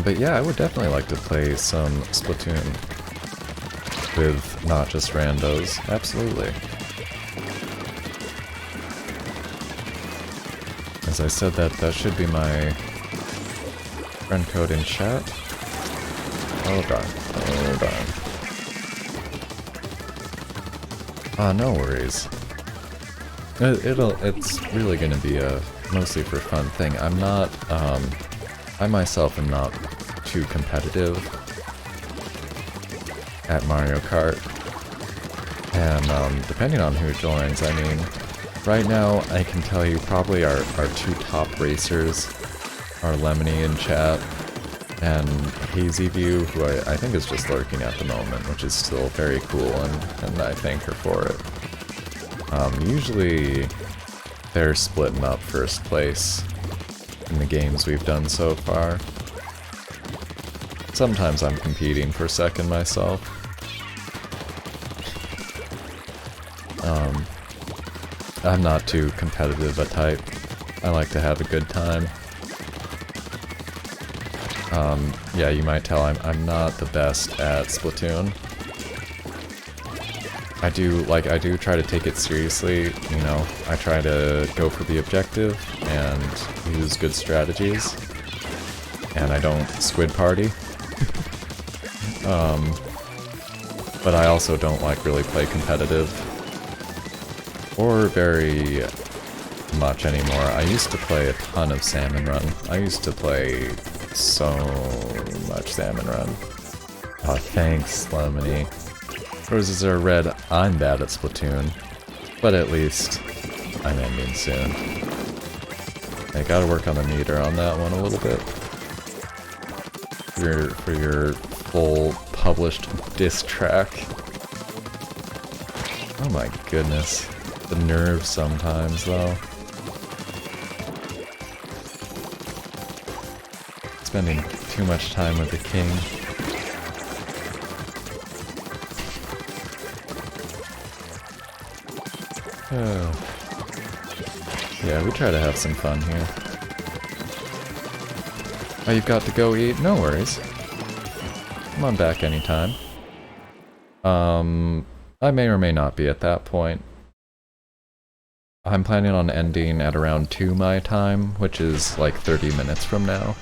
But yeah, I would definitely like to play some Splatoon with not just randos. Absolutely. As I said, that should be my friend code in chat. Oh darn. Oh darn. No worries. It's really gonna be a mostly for fun thing. I'm not, I myself am not too competitive at Mario Kart. And, depending on who joins, I mean, right now I can tell you probably our two top racers are Lemony in chat and HazyView, who I think is just lurking at the moment, which is still very cool, and I thank her for it. Usually they're splitting up first place in the games we've done so far. Sometimes I'm competing for second myself. I'm not too competitive a type. I like to have a good time. Yeah, you might tell I'm not the best at Splatoon. I do try to take it seriously, you know, I try to go for the objective and use good strategies. And I don't squid party. But I also don't really play competitive. Or very much anymore. I used to play a ton of Salmon Run. I used to play so much Salmon Run. Oh, thanks, Lemony. Roses are red. I'm bad at Splatoon. But at least I'm ending soon. I gotta work on the meter on that one a little bit. For your full published diss track. Oh my goodness. The nerves sometimes, though. Spending too much time with the king. Oh. Yeah, we try to have some fun here. Oh, you've got to go eat? No worries. Come on back anytime. I may or may not be at that point. I'm planning on ending at around 2 my time, which is like 30 minutes from now.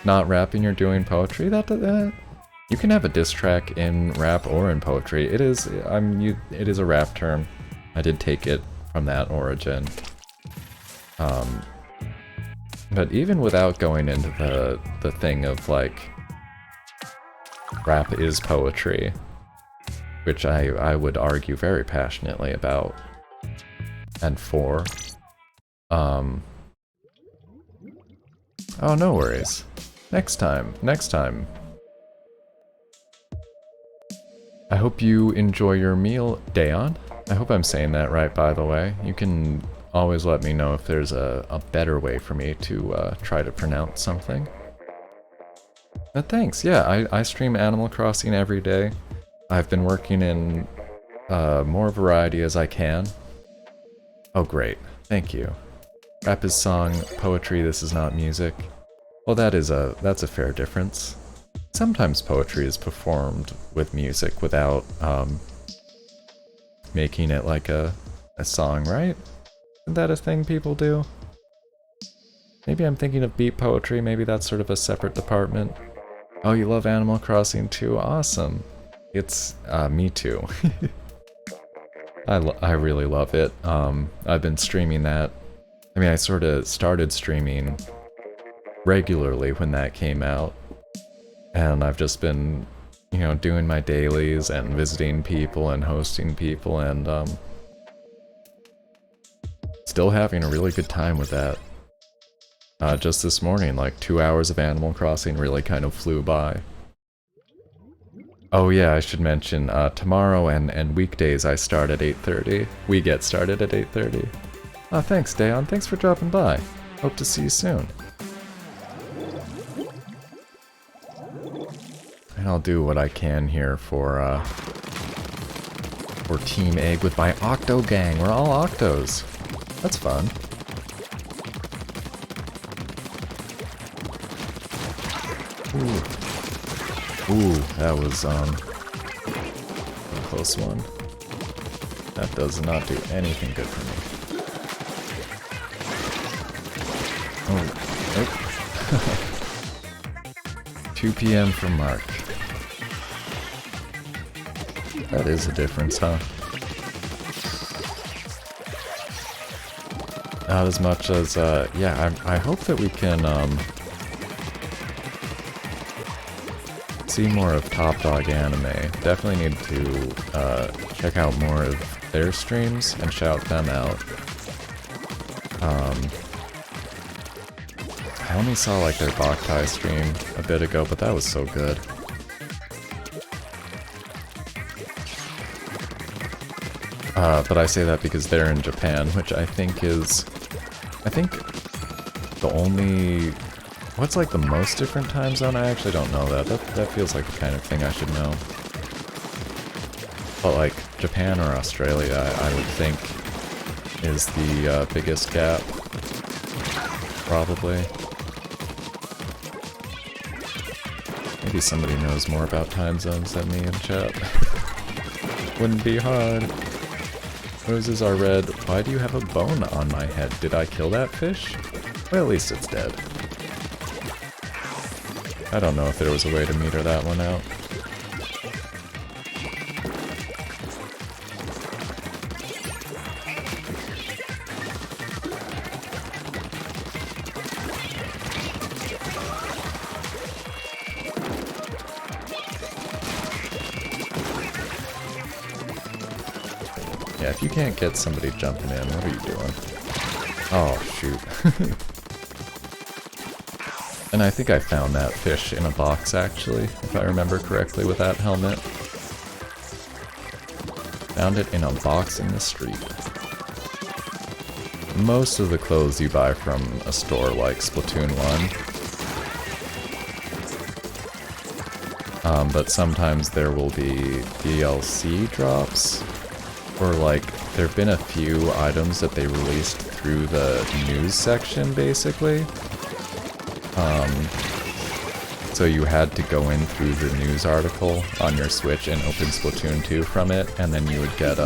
Not rapping, you're doing poetry? You can have a diss track in rap or in poetry. It is a rap term. I did take it from that origin. But even without going into the thing of like rap is poetry, which I would argue very passionately about and for. Oh, no worries. Next time. I hope you enjoy your meal, Dayon. I hope I'm saying that right, by the way. You can always let me know if there's a better way for me to try to pronounce something. But thanks, yeah, I stream Animal Crossing every day. I've been working in more variety as I can. Oh great, thank you. Rap is song, poetry, this is not music. Well, that's a fair difference. Sometimes poetry is performed with music without making it like a song, right? Isn't that a thing people do? Maybe I'm thinking of beat poetry, maybe that's sort of a separate department. Oh, you love Animal Crossing too? Awesome. It's, me too. I really love it. I've been streaming that. I mean, I sort of started streaming regularly when that came out. And I've just been, you know, doing my dailies and visiting people and hosting people and, still having a really good time with that. Just this morning, like 2 hours of Animal Crossing really kind of flew by. Oh yeah, I should mention, tomorrow and weekdays I start at 8:30. We get started at 8:30. Oh, thanks, Dayon. Thanks for dropping by. Hope to see you soon. And I'll do what I can here for Team Egg with my Octo Gang. We're all Octos. That's fun. Ooh, that was, a close one. That does not do anything good for me. Oh, nope. 2 p.m. for Mark. That is a difference, huh? Not as much as, yeah, I hope that we can, see more of Top Dog Anime. Definitely need to, check out more of their streams and shout them out. I only saw, like, their Boktai stream a bit ago, but that was so good. But I say that because they're in Japan, which I think is... I think the only... What's like the most different time zone? I actually don't know that. That feels like the kind of thing I should know. But like, Japan or Australia, I would think, is the biggest gap. Probably. Maybe somebody knows more about time zones than me in chat. Wouldn't be hard. Roses are red. Why do you have a bone on my head? Did I kill that fish? Well, at least it's dead. I don't know if there was a way to meter that one out. Yeah, if you can't get somebody jumping in, what are you doing? Oh, shoot. And I think I found that fish in a box, actually, if I remember correctly with that helmet. Found it in a box in the street. Most of the clothes you buy from a store like Splatoon 1. But sometimes there will be DLC drops, or like, there have been a few items that they released through the news section, basically. So you had to go in through the news article on your Switch and open Splatoon 2 from it, and then you would get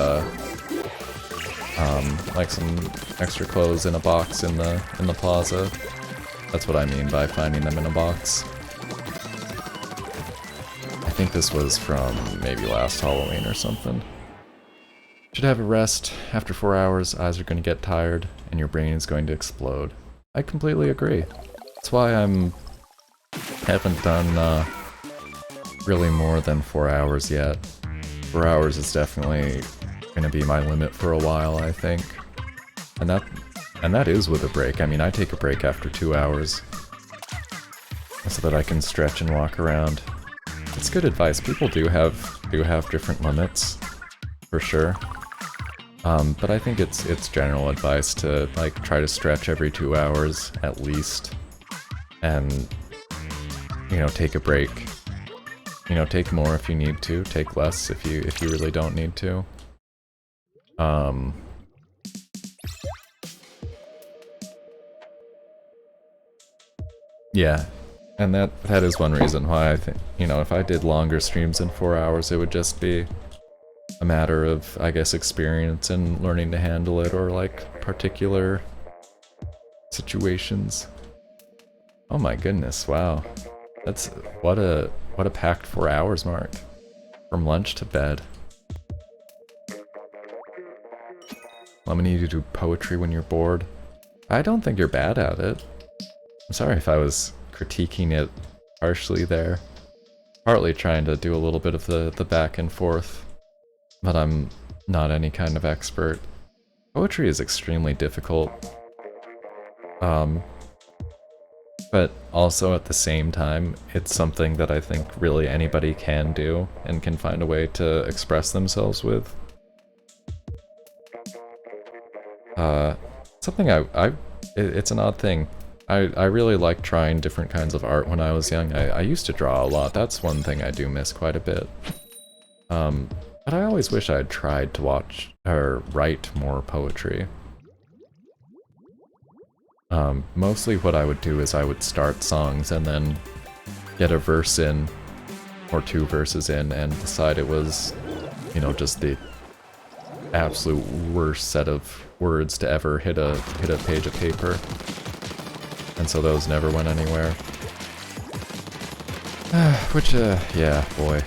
like some extra clothes in a box in the plaza. That's what I mean by finding them in a box. I think this was from maybe last Halloween or something. Should have a rest. After 4 hours, eyes are going to get tired, and your brain is going to explode. I completely agree. That's why haven't done really more than 4 hours yet. 4 hours is definitely gonna be my limit for a while, I think. And that is with a break. I mean, I take a break after 2 hours so that I can stretch and walk around. It's good advice. People do have different limits, for sure. But I think it's general advice to like try to stretch every 2 hours at least. And, you know, take a break. You know, take more if you need to, take less if you really don't need to. Yeah, and that is one reason why I think, you know, if I did longer streams than 4 hours, it would just be a matter of, I guess, experience and learning to handle it, or like particular situations. Oh my goodness, wow. That's what a packed 4 hours, Mark. From lunch to bed. I'm gonna need you to do poetry when you're bored. I don't think you're bad at it. I'm sorry if I was critiquing it harshly there. Partly trying to do a little bit of the back and forth, but I'm not any kind of expert. Poetry is extremely difficult. But also at the same time, it's something that I think really anybody can do and can find a way to express themselves with. Something it's an odd thing. I really liked trying different kinds of art when I was young. I used to draw a lot. That's one thing I do miss quite a bit. But I always wish I had tried to watch or write more poetry. Mostly what I would do is I would start songs and then get a verse in, or 2 verses in, and decide it was, you know, just the absolute worst set of words to ever hit a page of paper. And so those never went anywhere. Which, yeah, boy.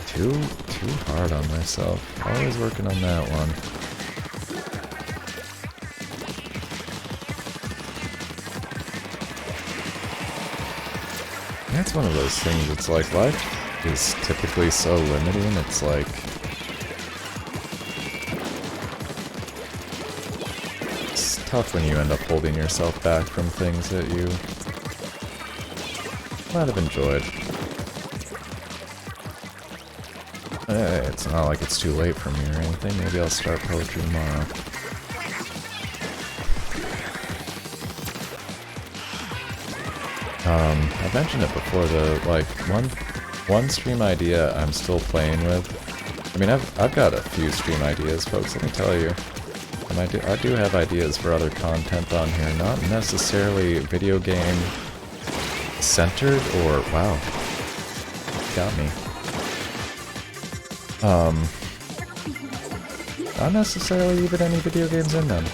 Too hard on myself. Always working on that one. Yeah, it's one of those things, it's like life is typically so limiting, it's like... It's tough when you end up holding yourself back from things that you might have enjoyed. It's not like it's too late for me or anything, maybe I'll start poetry tomorrow. I've mentioned it before, one stream idea I'm still playing with. I mean, I've got a few stream ideas, folks, let me tell you. And I do have ideas for other content on here, not necessarily video game centered or, wow, got me. Not necessarily even any video games in them.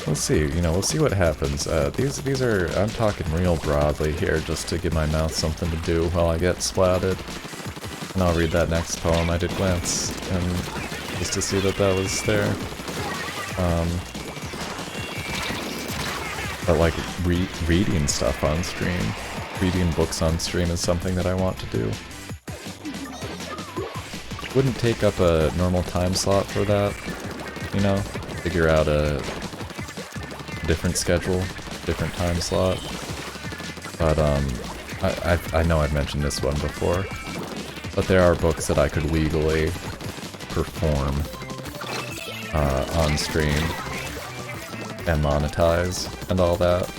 We'll see, you know, we'll see what happens. These are, I'm talking real broadly here just to give my mouth something to do while I get splatted. And I'll read that next poem. I did glance, and just to see that was there. But like, reading stuff on stream, reading books on stream is something that I want to do. Wouldn't take up a normal time slot for that, you know? Figure out a different schedule, different time slot. But I know I've mentioned this one before, but there are books that I could legally perform on stream and monetize and all that.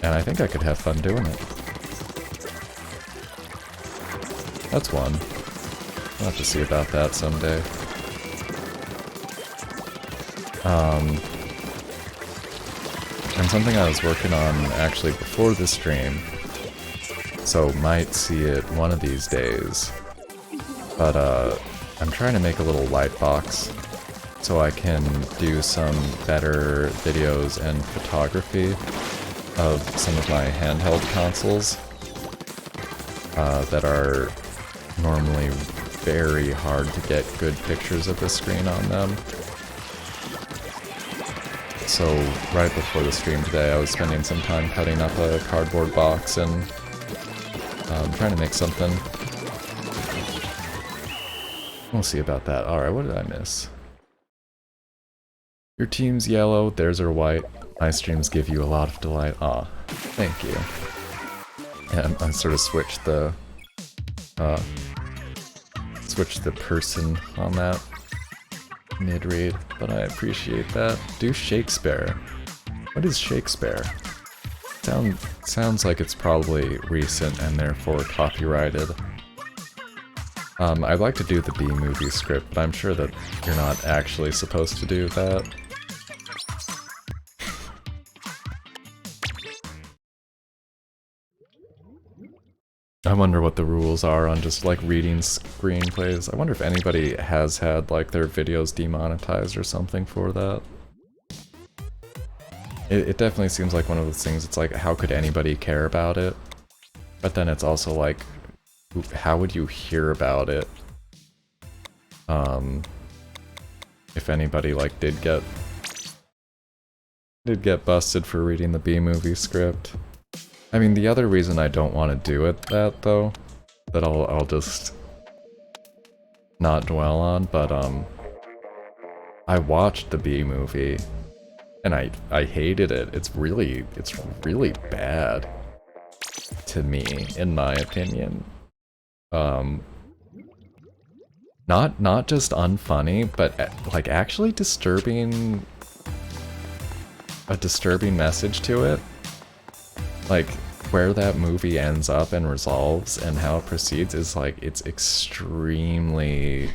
And I think I could have fun doing it. That's one. I'll have to see about that someday. And something I was working on actually before the stream, so might see it one of these days, but I'm trying to make a little light box so I can do some better videos and photography of some of my handheld consoles that are normally very hard to get good pictures of the screen on them. So right before the stream today, I was spending some time cutting up a cardboard box and trying to make something. We'll see about that. Alright, what did I miss? Your team's yellow, theirs are white. My streams give you a lot of delight. Aw, thank you. And I sort of switched the person on that mid-read, but I appreciate that. Do Shakespeare. What is Shakespeare? Sounds like it's probably recent and therefore copyrighted. I'd like to do the B-movie script, but I'm sure that you're not actually supposed to do that. I wonder what the rules are on just like reading screenplays. I wonder if anybody has had like their videos demonetized or something for that. it definitely seems like one of those things, it's like, how could anybody care about it? But then it's also like, how would you hear about it? If anybody like did get busted for reading the B-movie script. I mean, the other reason I don't want to do it though, that I'll just not dwell on, but I watched the B-movie and I hated it. It's really bad to me, in my opinion. Not just unfunny, but like actually disturbing. A disturbing message to it. Like where that movie ends up and resolves and how it proceeds is like, it's extremely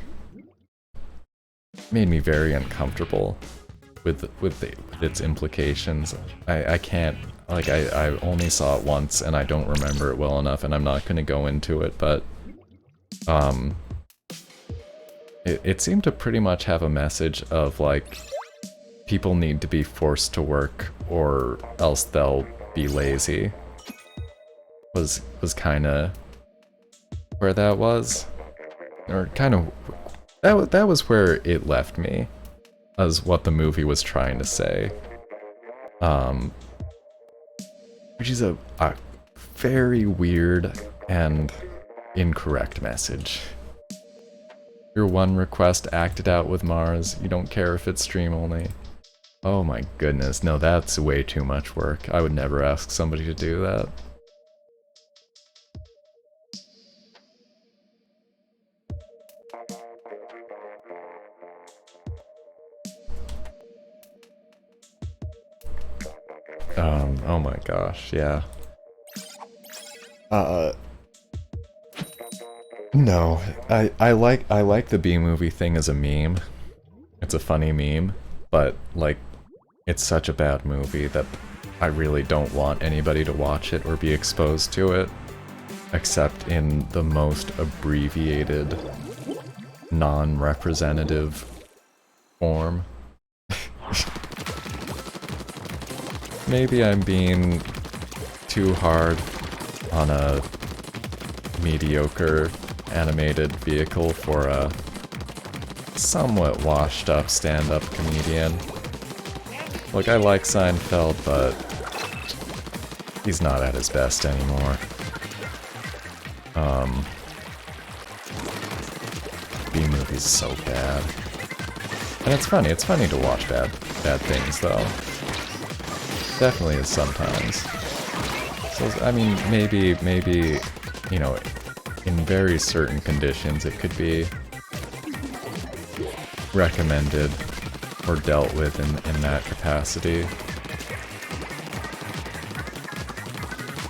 made me very uncomfortable with its implications. I can't, like, I only saw it once and I don't remember it well enough, and I'm not gonna go into it, but it seemed to pretty much have a message of like, people need to be forced to work or else they'll be lazy. Was kinda where that was. Or kind of, that was where it left me, as what the movie was trying to say. Which is a very weird and incorrect message. Your one request acted out with Mars, you don't care if it's stream only. Oh my goodness, no, that's way too much work. I would never ask somebody to do that. Oh my gosh, yeah. No, I like the B-movie thing as a meme. It's a funny meme, but like, it's such a bad movie that I really don't want anybody to watch it or be exposed to it, except in the most abbreviated, non-representative form. Maybe I'm being too hard on a mediocre animated vehicle for a somewhat washed up stand-up comedian. Look, I like Seinfeld, but he's not at his best anymore. B-movie's so bad. And it's funny to watch bad things though. Definitely is sometimes. So, I mean, maybe, you know, in very certain conditions it could be recommended or dealt with in that capacity.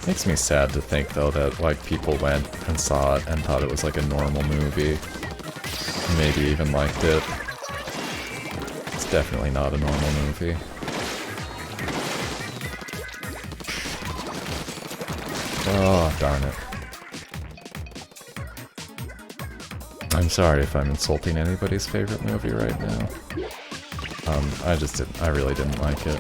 Makes me sad to think though that like people went and saw it and thought it was like a normal movie. Maybe even liked it. It's definitely not a normal movie. Oh, darn it. I'm sorry if I'm insulting anybody's favorite movie right now. I really didn't like it.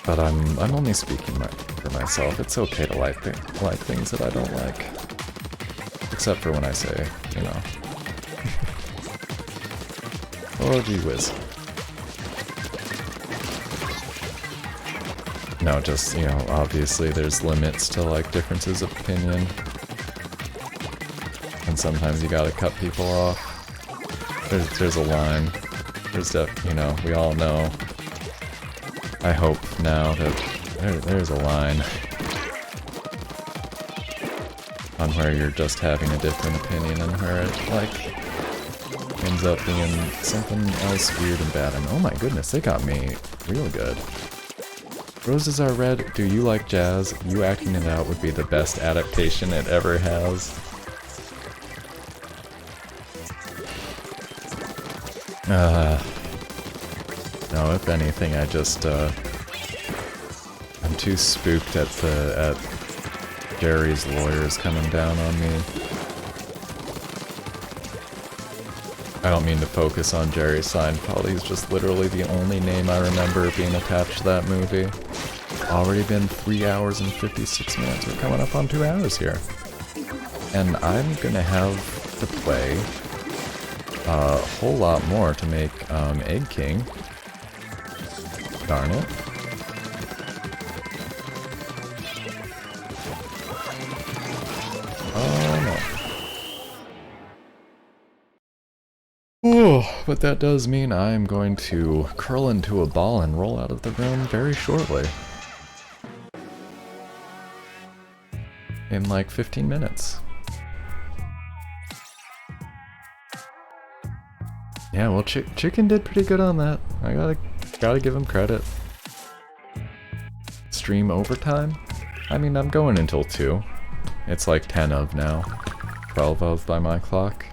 But I'm only speaking for myself. It's okay to like things that I don't like. Except for when I say, you know. Oh, gee whiz. No, just, you know, obviously there's limits to, like, differences of opinion. And sometimes you gotta cut people off. There's a line. You know, we all know. I hope now that there's a line on where you're just having a different opinion and where it, like, ends up being something else weird and bad. And oh my goodness, they got me real good. Roses are red. Do you like jazz? You acting it out would be the best adaptation it ever has. No, if anything, I just, I'm too spooked at Jerry's lawyers coming down on me. I don't mean to focus on Jerry Seinfeld, he's just literally the only name I remember being attached to that movie. Already been 3 hours and 56 minutes, we're coming up on 2 hours here. And I'm gonna have to play a whole lot more to make Egg King. Darn it. Oh, but that does mean I'm going to curl into a ball and roll out of the room very shortly. In like 15 minutes. Yeah, well, Chicken did pretty good on that. I gotta give him credit. Stream overtime? I mean, I'm going until 2. It's like 10 of now. 12 of by my clock.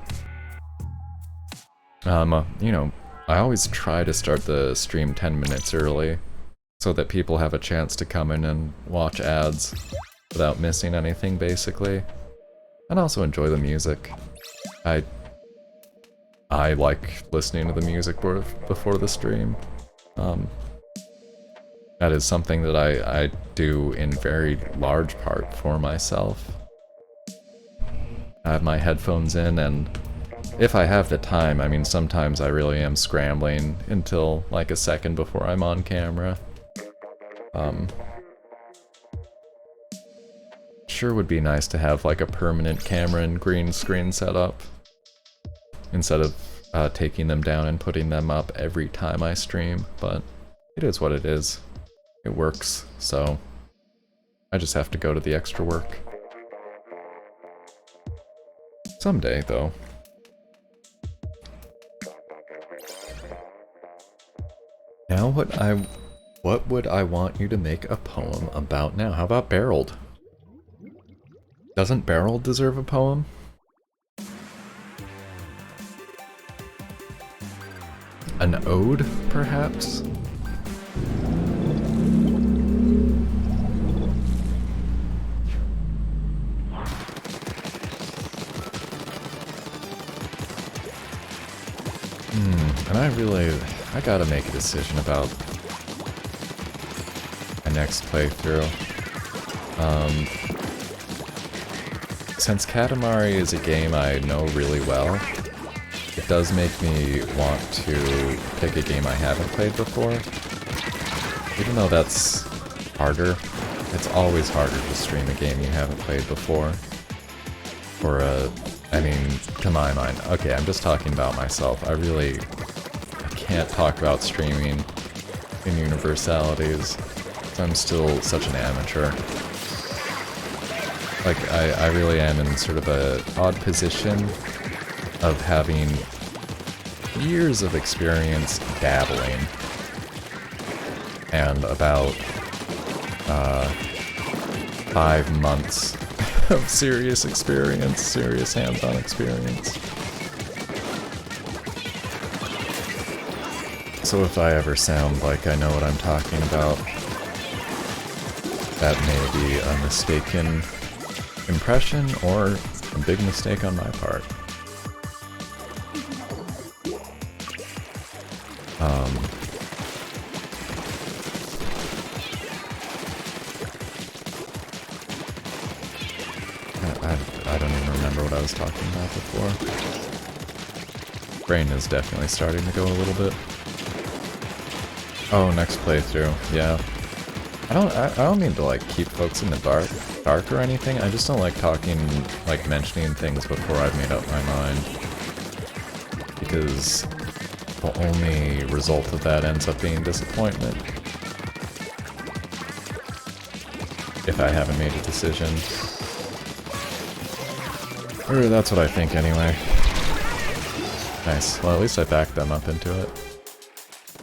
You know, I always try to start the stream 10 minutes early, so that people have a chance to come in and watch ads without missing anything, basically. And also enjoy the music. I like listening to the music before the stream. That is something that I do in very large part for myself. I have my headphones in, and if I have the time, I mean, sometimes I really am scrambling until like a second before I'm on camera. Sure would be nice to have like a permanent camera and green screen setup, instead of taking them down and putting them up every time I stream, but it is what it is. It works, so I just have to go to the extra work. Someday, though. Now what would I want you to make a poem about now? How about Barreled? Doesn't Barreled deserve a poem? An ode, perhaps? And I gotta make a decision about my next playthrough. Since Katamari is a game I know really well, it does make me want to pick a game I haven't played before. Even though that's harder, it's always harder to stream a game you haven't played before. I mean, to my mind. Okay, I'm just talking about myself. I can't talk about streaming in universalities. I'm still such an amateur. Like, I really am in sort of a odd position of having years of experience dabbling and about 5 months of serious experience, serious hands-on experience. So if I ever sound like I know what I'm talking about, that may be a mistaken impression or a big mistake on my part. I don't even remember what I was talking about before. Brain is definitely starting to go a little bit. Oh, next playthrough, yeah. I don't mean to like keep folks in the dark or anything. I just don't like mentioning things before I've made up my mind. Because the only result of that ends up being disappointment. If I haven't made a decision. Or that's what I think anyway. Nice. Well, at least I backed them up into it.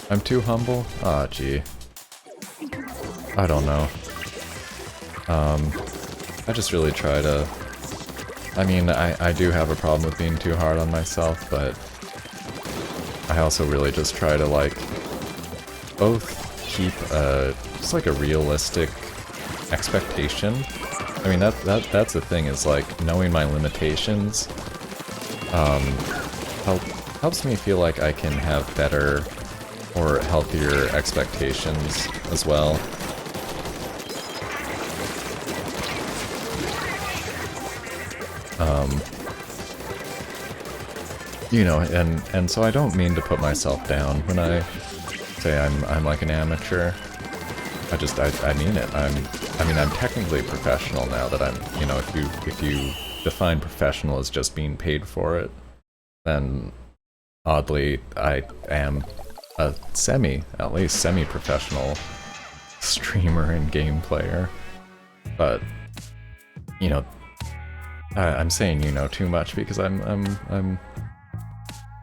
I'm too humble? Aw, gee. I don't know. I just really try to... I mean, I do have a problem with being too hard on myself, but I also really just try to, like, both keep just like a realistic expectation. I mean, that's the thing, is like knowing my limitations helps me feel like I can have better or healthier expectations as well. You know, and so I don't mean to put myself down when I say I'm like an amateur. I mean it. I mean I'm technically professional now that I'm, you know, if you define professional as just being paid for it, then oddly I am a at least semi-professional streamer and game player. But you know, I'm saying you know too much because I'm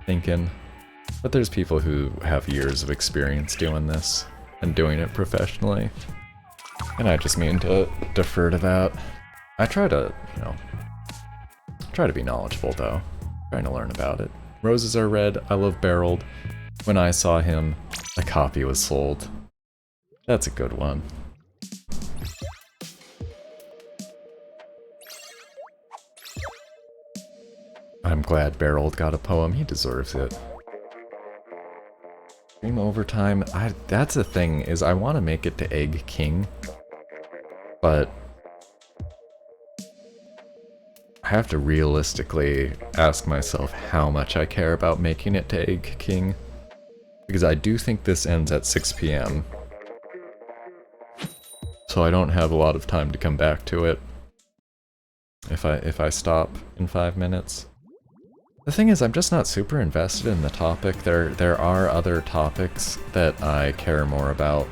thinking, but there's people who have years of experience doing this and doing it professionally, and I just mean to defer to that. I try to, you know, try to be knowledgeable though, trying to learn about it. Roses are red. I love barreled. When I saw him, a copy was sold. That's a good one. I'm glad Barreled got a poem. He deserves it. Stream overtime. That's the thing, is I want to make it to Egg King, but I have to realistically ask myself how much I care about making it to Egg King, because I do think this ends at 6 p.m. So I don't have a lot of time to come back to it if I stop in 5 minutes. The thing is, I'm just not super invested in the topic. There are other topics that I care more about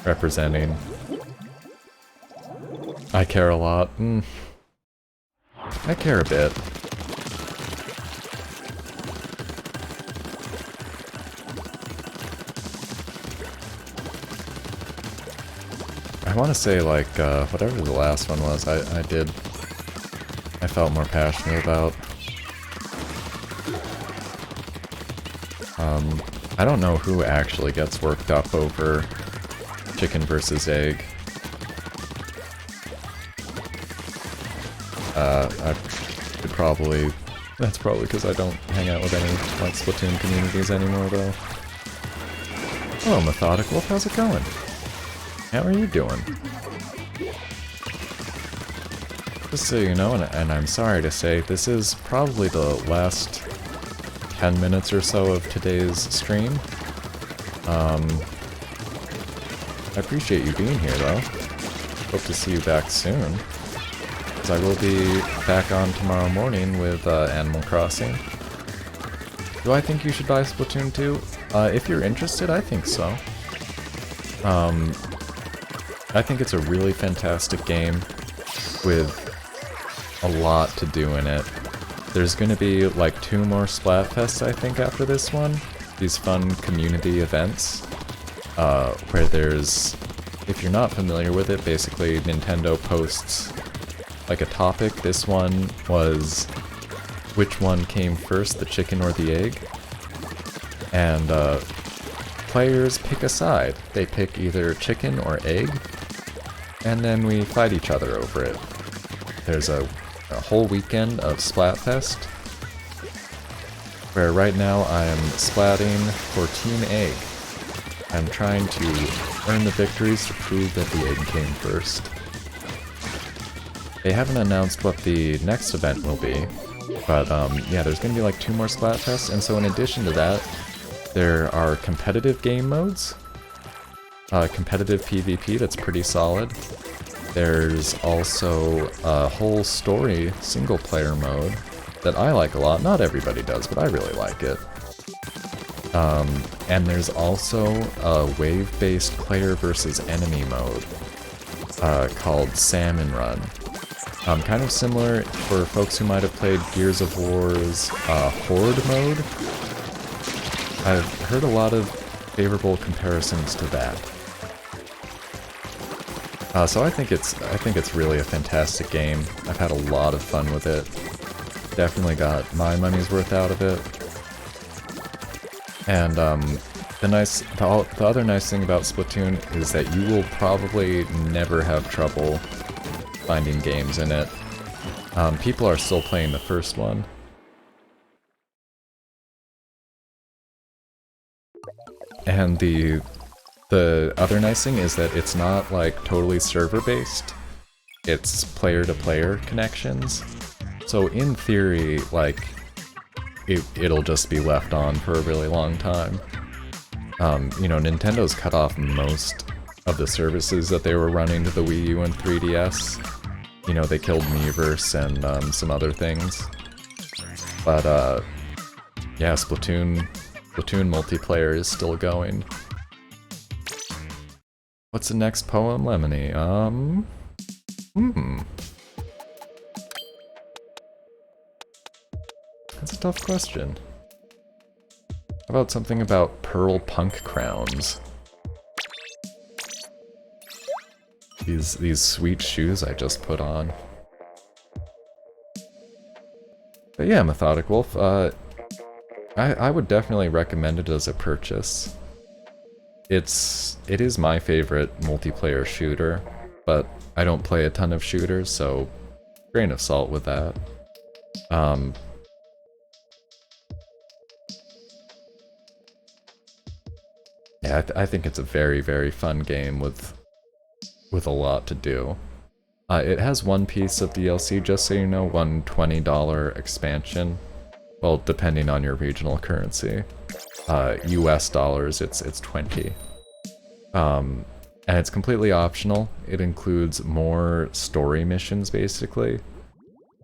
representing. I care a lot. I care a bit. I want to say, like, whatever the last one was, I felt more passionate about. I don't know who actually gets worked up over chicken versus egg. I could probably... That's probably because I don't hang out with any, like, Splatoon communities anymore, though. Hello, Methodic Wolf, how's it going? How are you doing? Just so you know, and I'm sorry to say, this is probably the last 10 minutes or so of today's stream. I appreciate you being here, though. Hope to see you back soon, because I will be back on tomorrow morning with Animal Crossing. Do I think you should buy Splatoon 2? If you're interested, I think so. I think it's a really fantastic game with a lot to do in it. There's gonna be like 2 more Splatfests, I think, after this one. These fun community events, where there's, if you're not familiar with it, basically Nintendo posts like a topic. This one was which one came first, the chicken or the egg? And players pick a side. They pick either chicken or egg, and then we fight each other over it. There's a whole weekend of Splatfest, where right now I'm splatting for Team Egg. I'm trying to earn the victories to prove that the egg came first. They haven't announced what the next event will be, but yeah, there's gonna be like 2 more Splatfests, and so in addition to that, there are competitive game modes. Competitive PvP that's pretty solid. There's also a whole story single-player mode that I like a lot. Not everybody does, but I really like it. And there's also a wave-based player versus enemy mode called Salmon Run. Kind of similar for folks who might have played Gears of War's Horde mode. I've heard a lot of favorable comparisons to that. So I think it's really a fantastic game. I've had a lot of fun with it. Definitely got my money's worth out of it. And the other nice thing about Splatoon is that you will probably never have trouble finding games in it. People are still playing the first one, And the other nice thing is that it's not like totally server-based. It's player-to-player connections. So in theory, like, it'll just be left on for a really long time. You know, Nintendo's cut off most of the services that they were running to the Wii U and 3DS. You know, they killed Miiverse and some other things. But yeah, Splatoon multiplayer is still going. What's the next poem, Lemony? That's a tough question. How about something about pearl punk crowns? These sweet shoes I just put on. But yeah, Methodic Wolf, I would definitely recommend it as a purchase. It is my favorite multiplayer shooter, but I don't play a ton of shooters, so grain of salt with that. Yeah, I think it's a very, very fun game with a lot to do. It has one piece of DLC, just so you know, one $20 expansion. Well, depending on your regional currency. US dollars, it's 20. And it's completely optional. It includes more story missions, basically.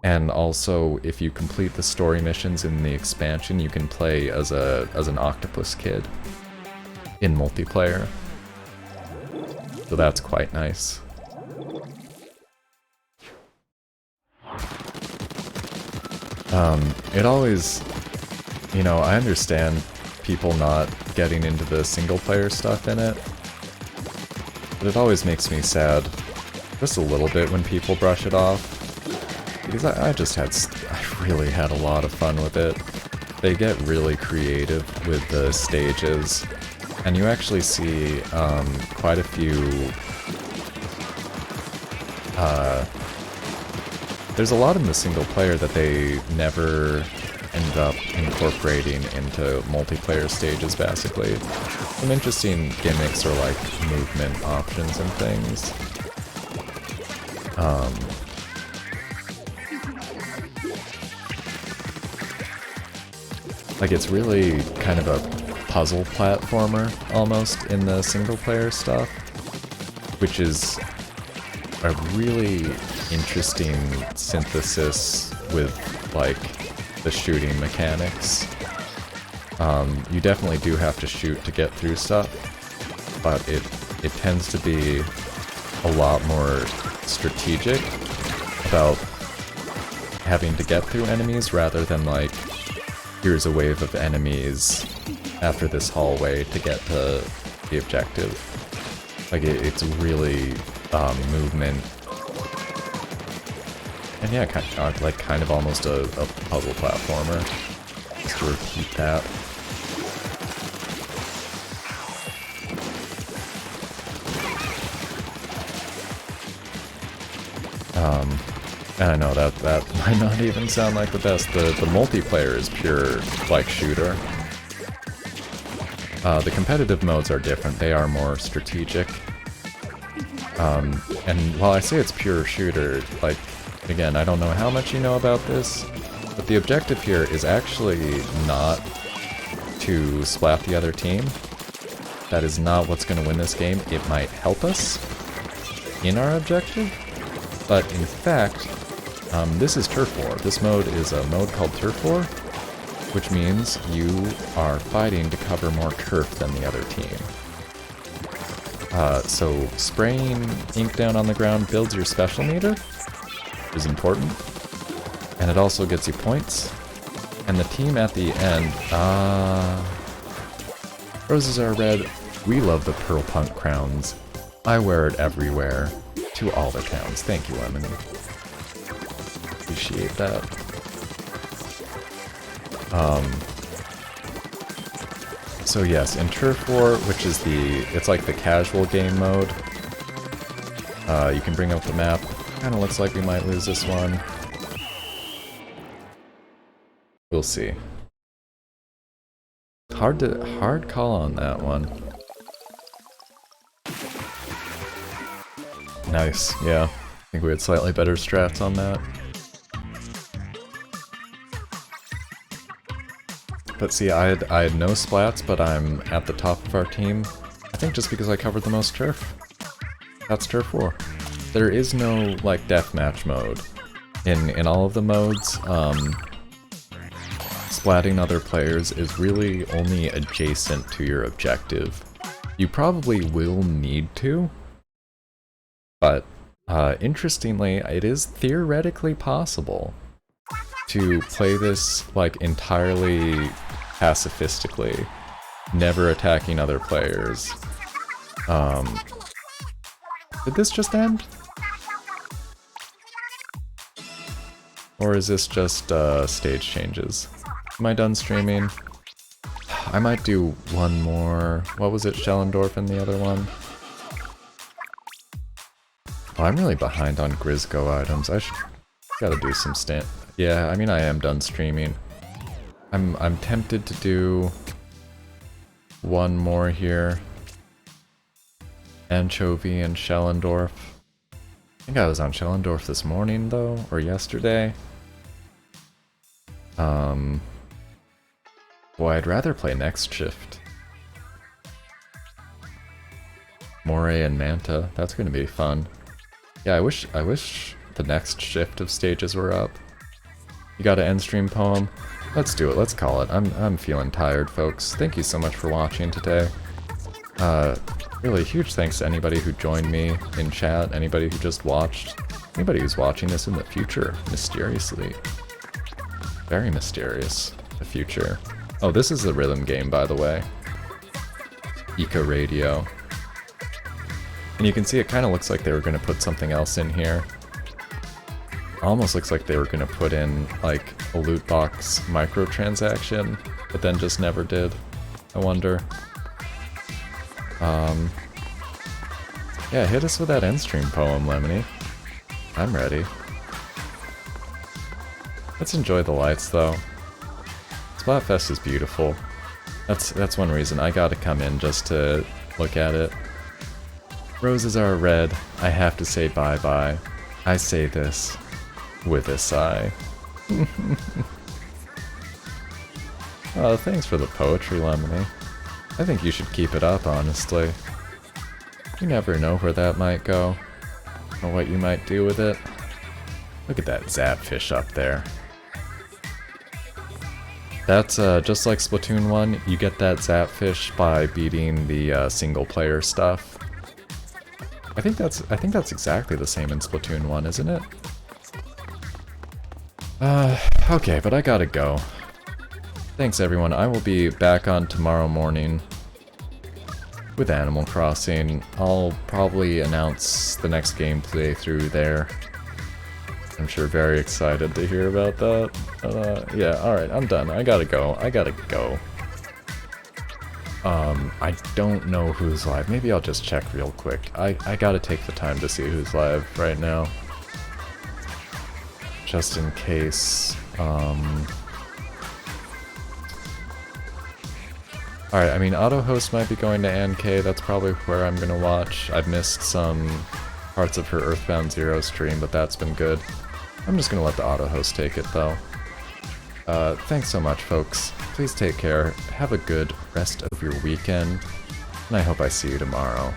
And also, if you complete the story missions in the expansion, you can play as an octopus kid in multiplayer. So that's quite nice. It always, you know, I understand people not getting into the single player stuff in it, but it always makes me sad, just a little bit, when people brush it off, because I really had a lot of fun with it. They get really creative with the stages, and you actually see quite a few there's a lot in the single player that they never end up incorporating into multiplayer stages, basically. Some interesting gimmicks or like movement options and things. Like, it's really kind of a puzzle platformer almost in the single player stuff, which is a really interesting synthesis with like the shooting mechanics. You definitely do have to shoot to get through stuff, but it tends to be a lot more strategic about having to get through enemies rather than like, here's a wave of enemies after this hallway to get to the objective. Like, it's really movement. And yeah, kind of almost a puzzle platformer. Just to repeat that. And I know that might not even sound like the best. The multiplayer is pure, like, shooter. The competitive modes are different. They are more strategic. And while I say it's pure shooter, like, again, I don't know how much you know about this, but the objective here is actually not to splat the other team. That is not what's going to win this game. It might help us in our objective, but in fact, this is Turf War. This mode is a mode called Turf War, which means you are fighting to cover more turf than the other team. So spraying ink down on the ground builds your special meter, which is important, and it also gets you points. And the team at the end, roses are red, we love the Pearl Punk crowns. I wear it everywhere, to all the towns. Thank you, Lemony. Appreciate that. So yes, in Turf War, which is it's like the casual game mode, you can bring up the map. Kinda looks like we might lose this one. We'll see. Hard call on that one. Nice, yeah. I think we had slightly better strats on that. But see, I had no splats, but I'm at the top of our team. I think just because I covered the most turf. That's turf war. There is no, like, deathmatch mode. In all of the modes, splatting other players is really only adjacent to your objective. You probably will need to, but interestingly, it is theoretically possible to play this, like, entirely pacifistically, never attacking other players. Did this just end? Or is this just stage changes? Am I done streaming? I might do one more. What was it, Schellendorf and the other one? Oh, I'm really behind on Grisco items. I should gotta do some Yeah, I mean I am done streaming. I'm tempted to do one more here. Anchovy and Schellendorf. I think I was on Schellendorf this morning though, or yesterday. Boy, I'd rather play Next Shift. Moray and Manta, that's gonna be fun. Yeah, I wish the next shift of stages were up. You got an end stream poem? Let's do it, let's call it. I'm feeling tired, folks. Thank you so much for watching today. Really huge thanks to anybody who joined me in chat, anybody who just watched, anybody who's watching this in the future, mysteriously. Very mysterious, the future. Oh, this is the rhythm game, by the way. Eco Radio. And you can see it kind of looks like they were going to put something else in here. Almost looks like they were going to put in, like, a loot box microtransaction, but then just never did. I wonder. Yeah, hit us with that end stream poem, Lemony. I'm ready. Let's enjoy the lights, though. Splatfest is beautiful. That's one reason I gotta come in just to look at it. Roses are red, I have to say bye-bye. I say this with a sigh. Oh, thanks for the poetry, Lemony. I think you should keep it up, honestly. You never know where that might go, or what you might do with it. Look at that zapfish up there. That's just like Splatoon 1, you get that zapfish by beating the single-player stuff. I think that's exactly the same in Splatoon 1, isn't it? Okay, but I gotta go. Thanks everyone, I will be back on tomorrow morning with Animal Crossing. I'll probably announce the next gameplay through there. I'm sure very excited to hear about that. Yeah, alright, I'm done. I gotta go. I don't know who's live. Maybe I'll just check real quick. I gotta take the time to see who's live right now. Just in case. Alright, I mean, AutoHost might be going to ANK, that's probably where I'm gonna watch. I've missed some parts of her Earthbound Zero stream, but that's been good. I'm just gonna let the AutoHost take it, though. Thanks so much, folks. Please take care, have a good rest of your weekend, and I hope I see you tomorrow.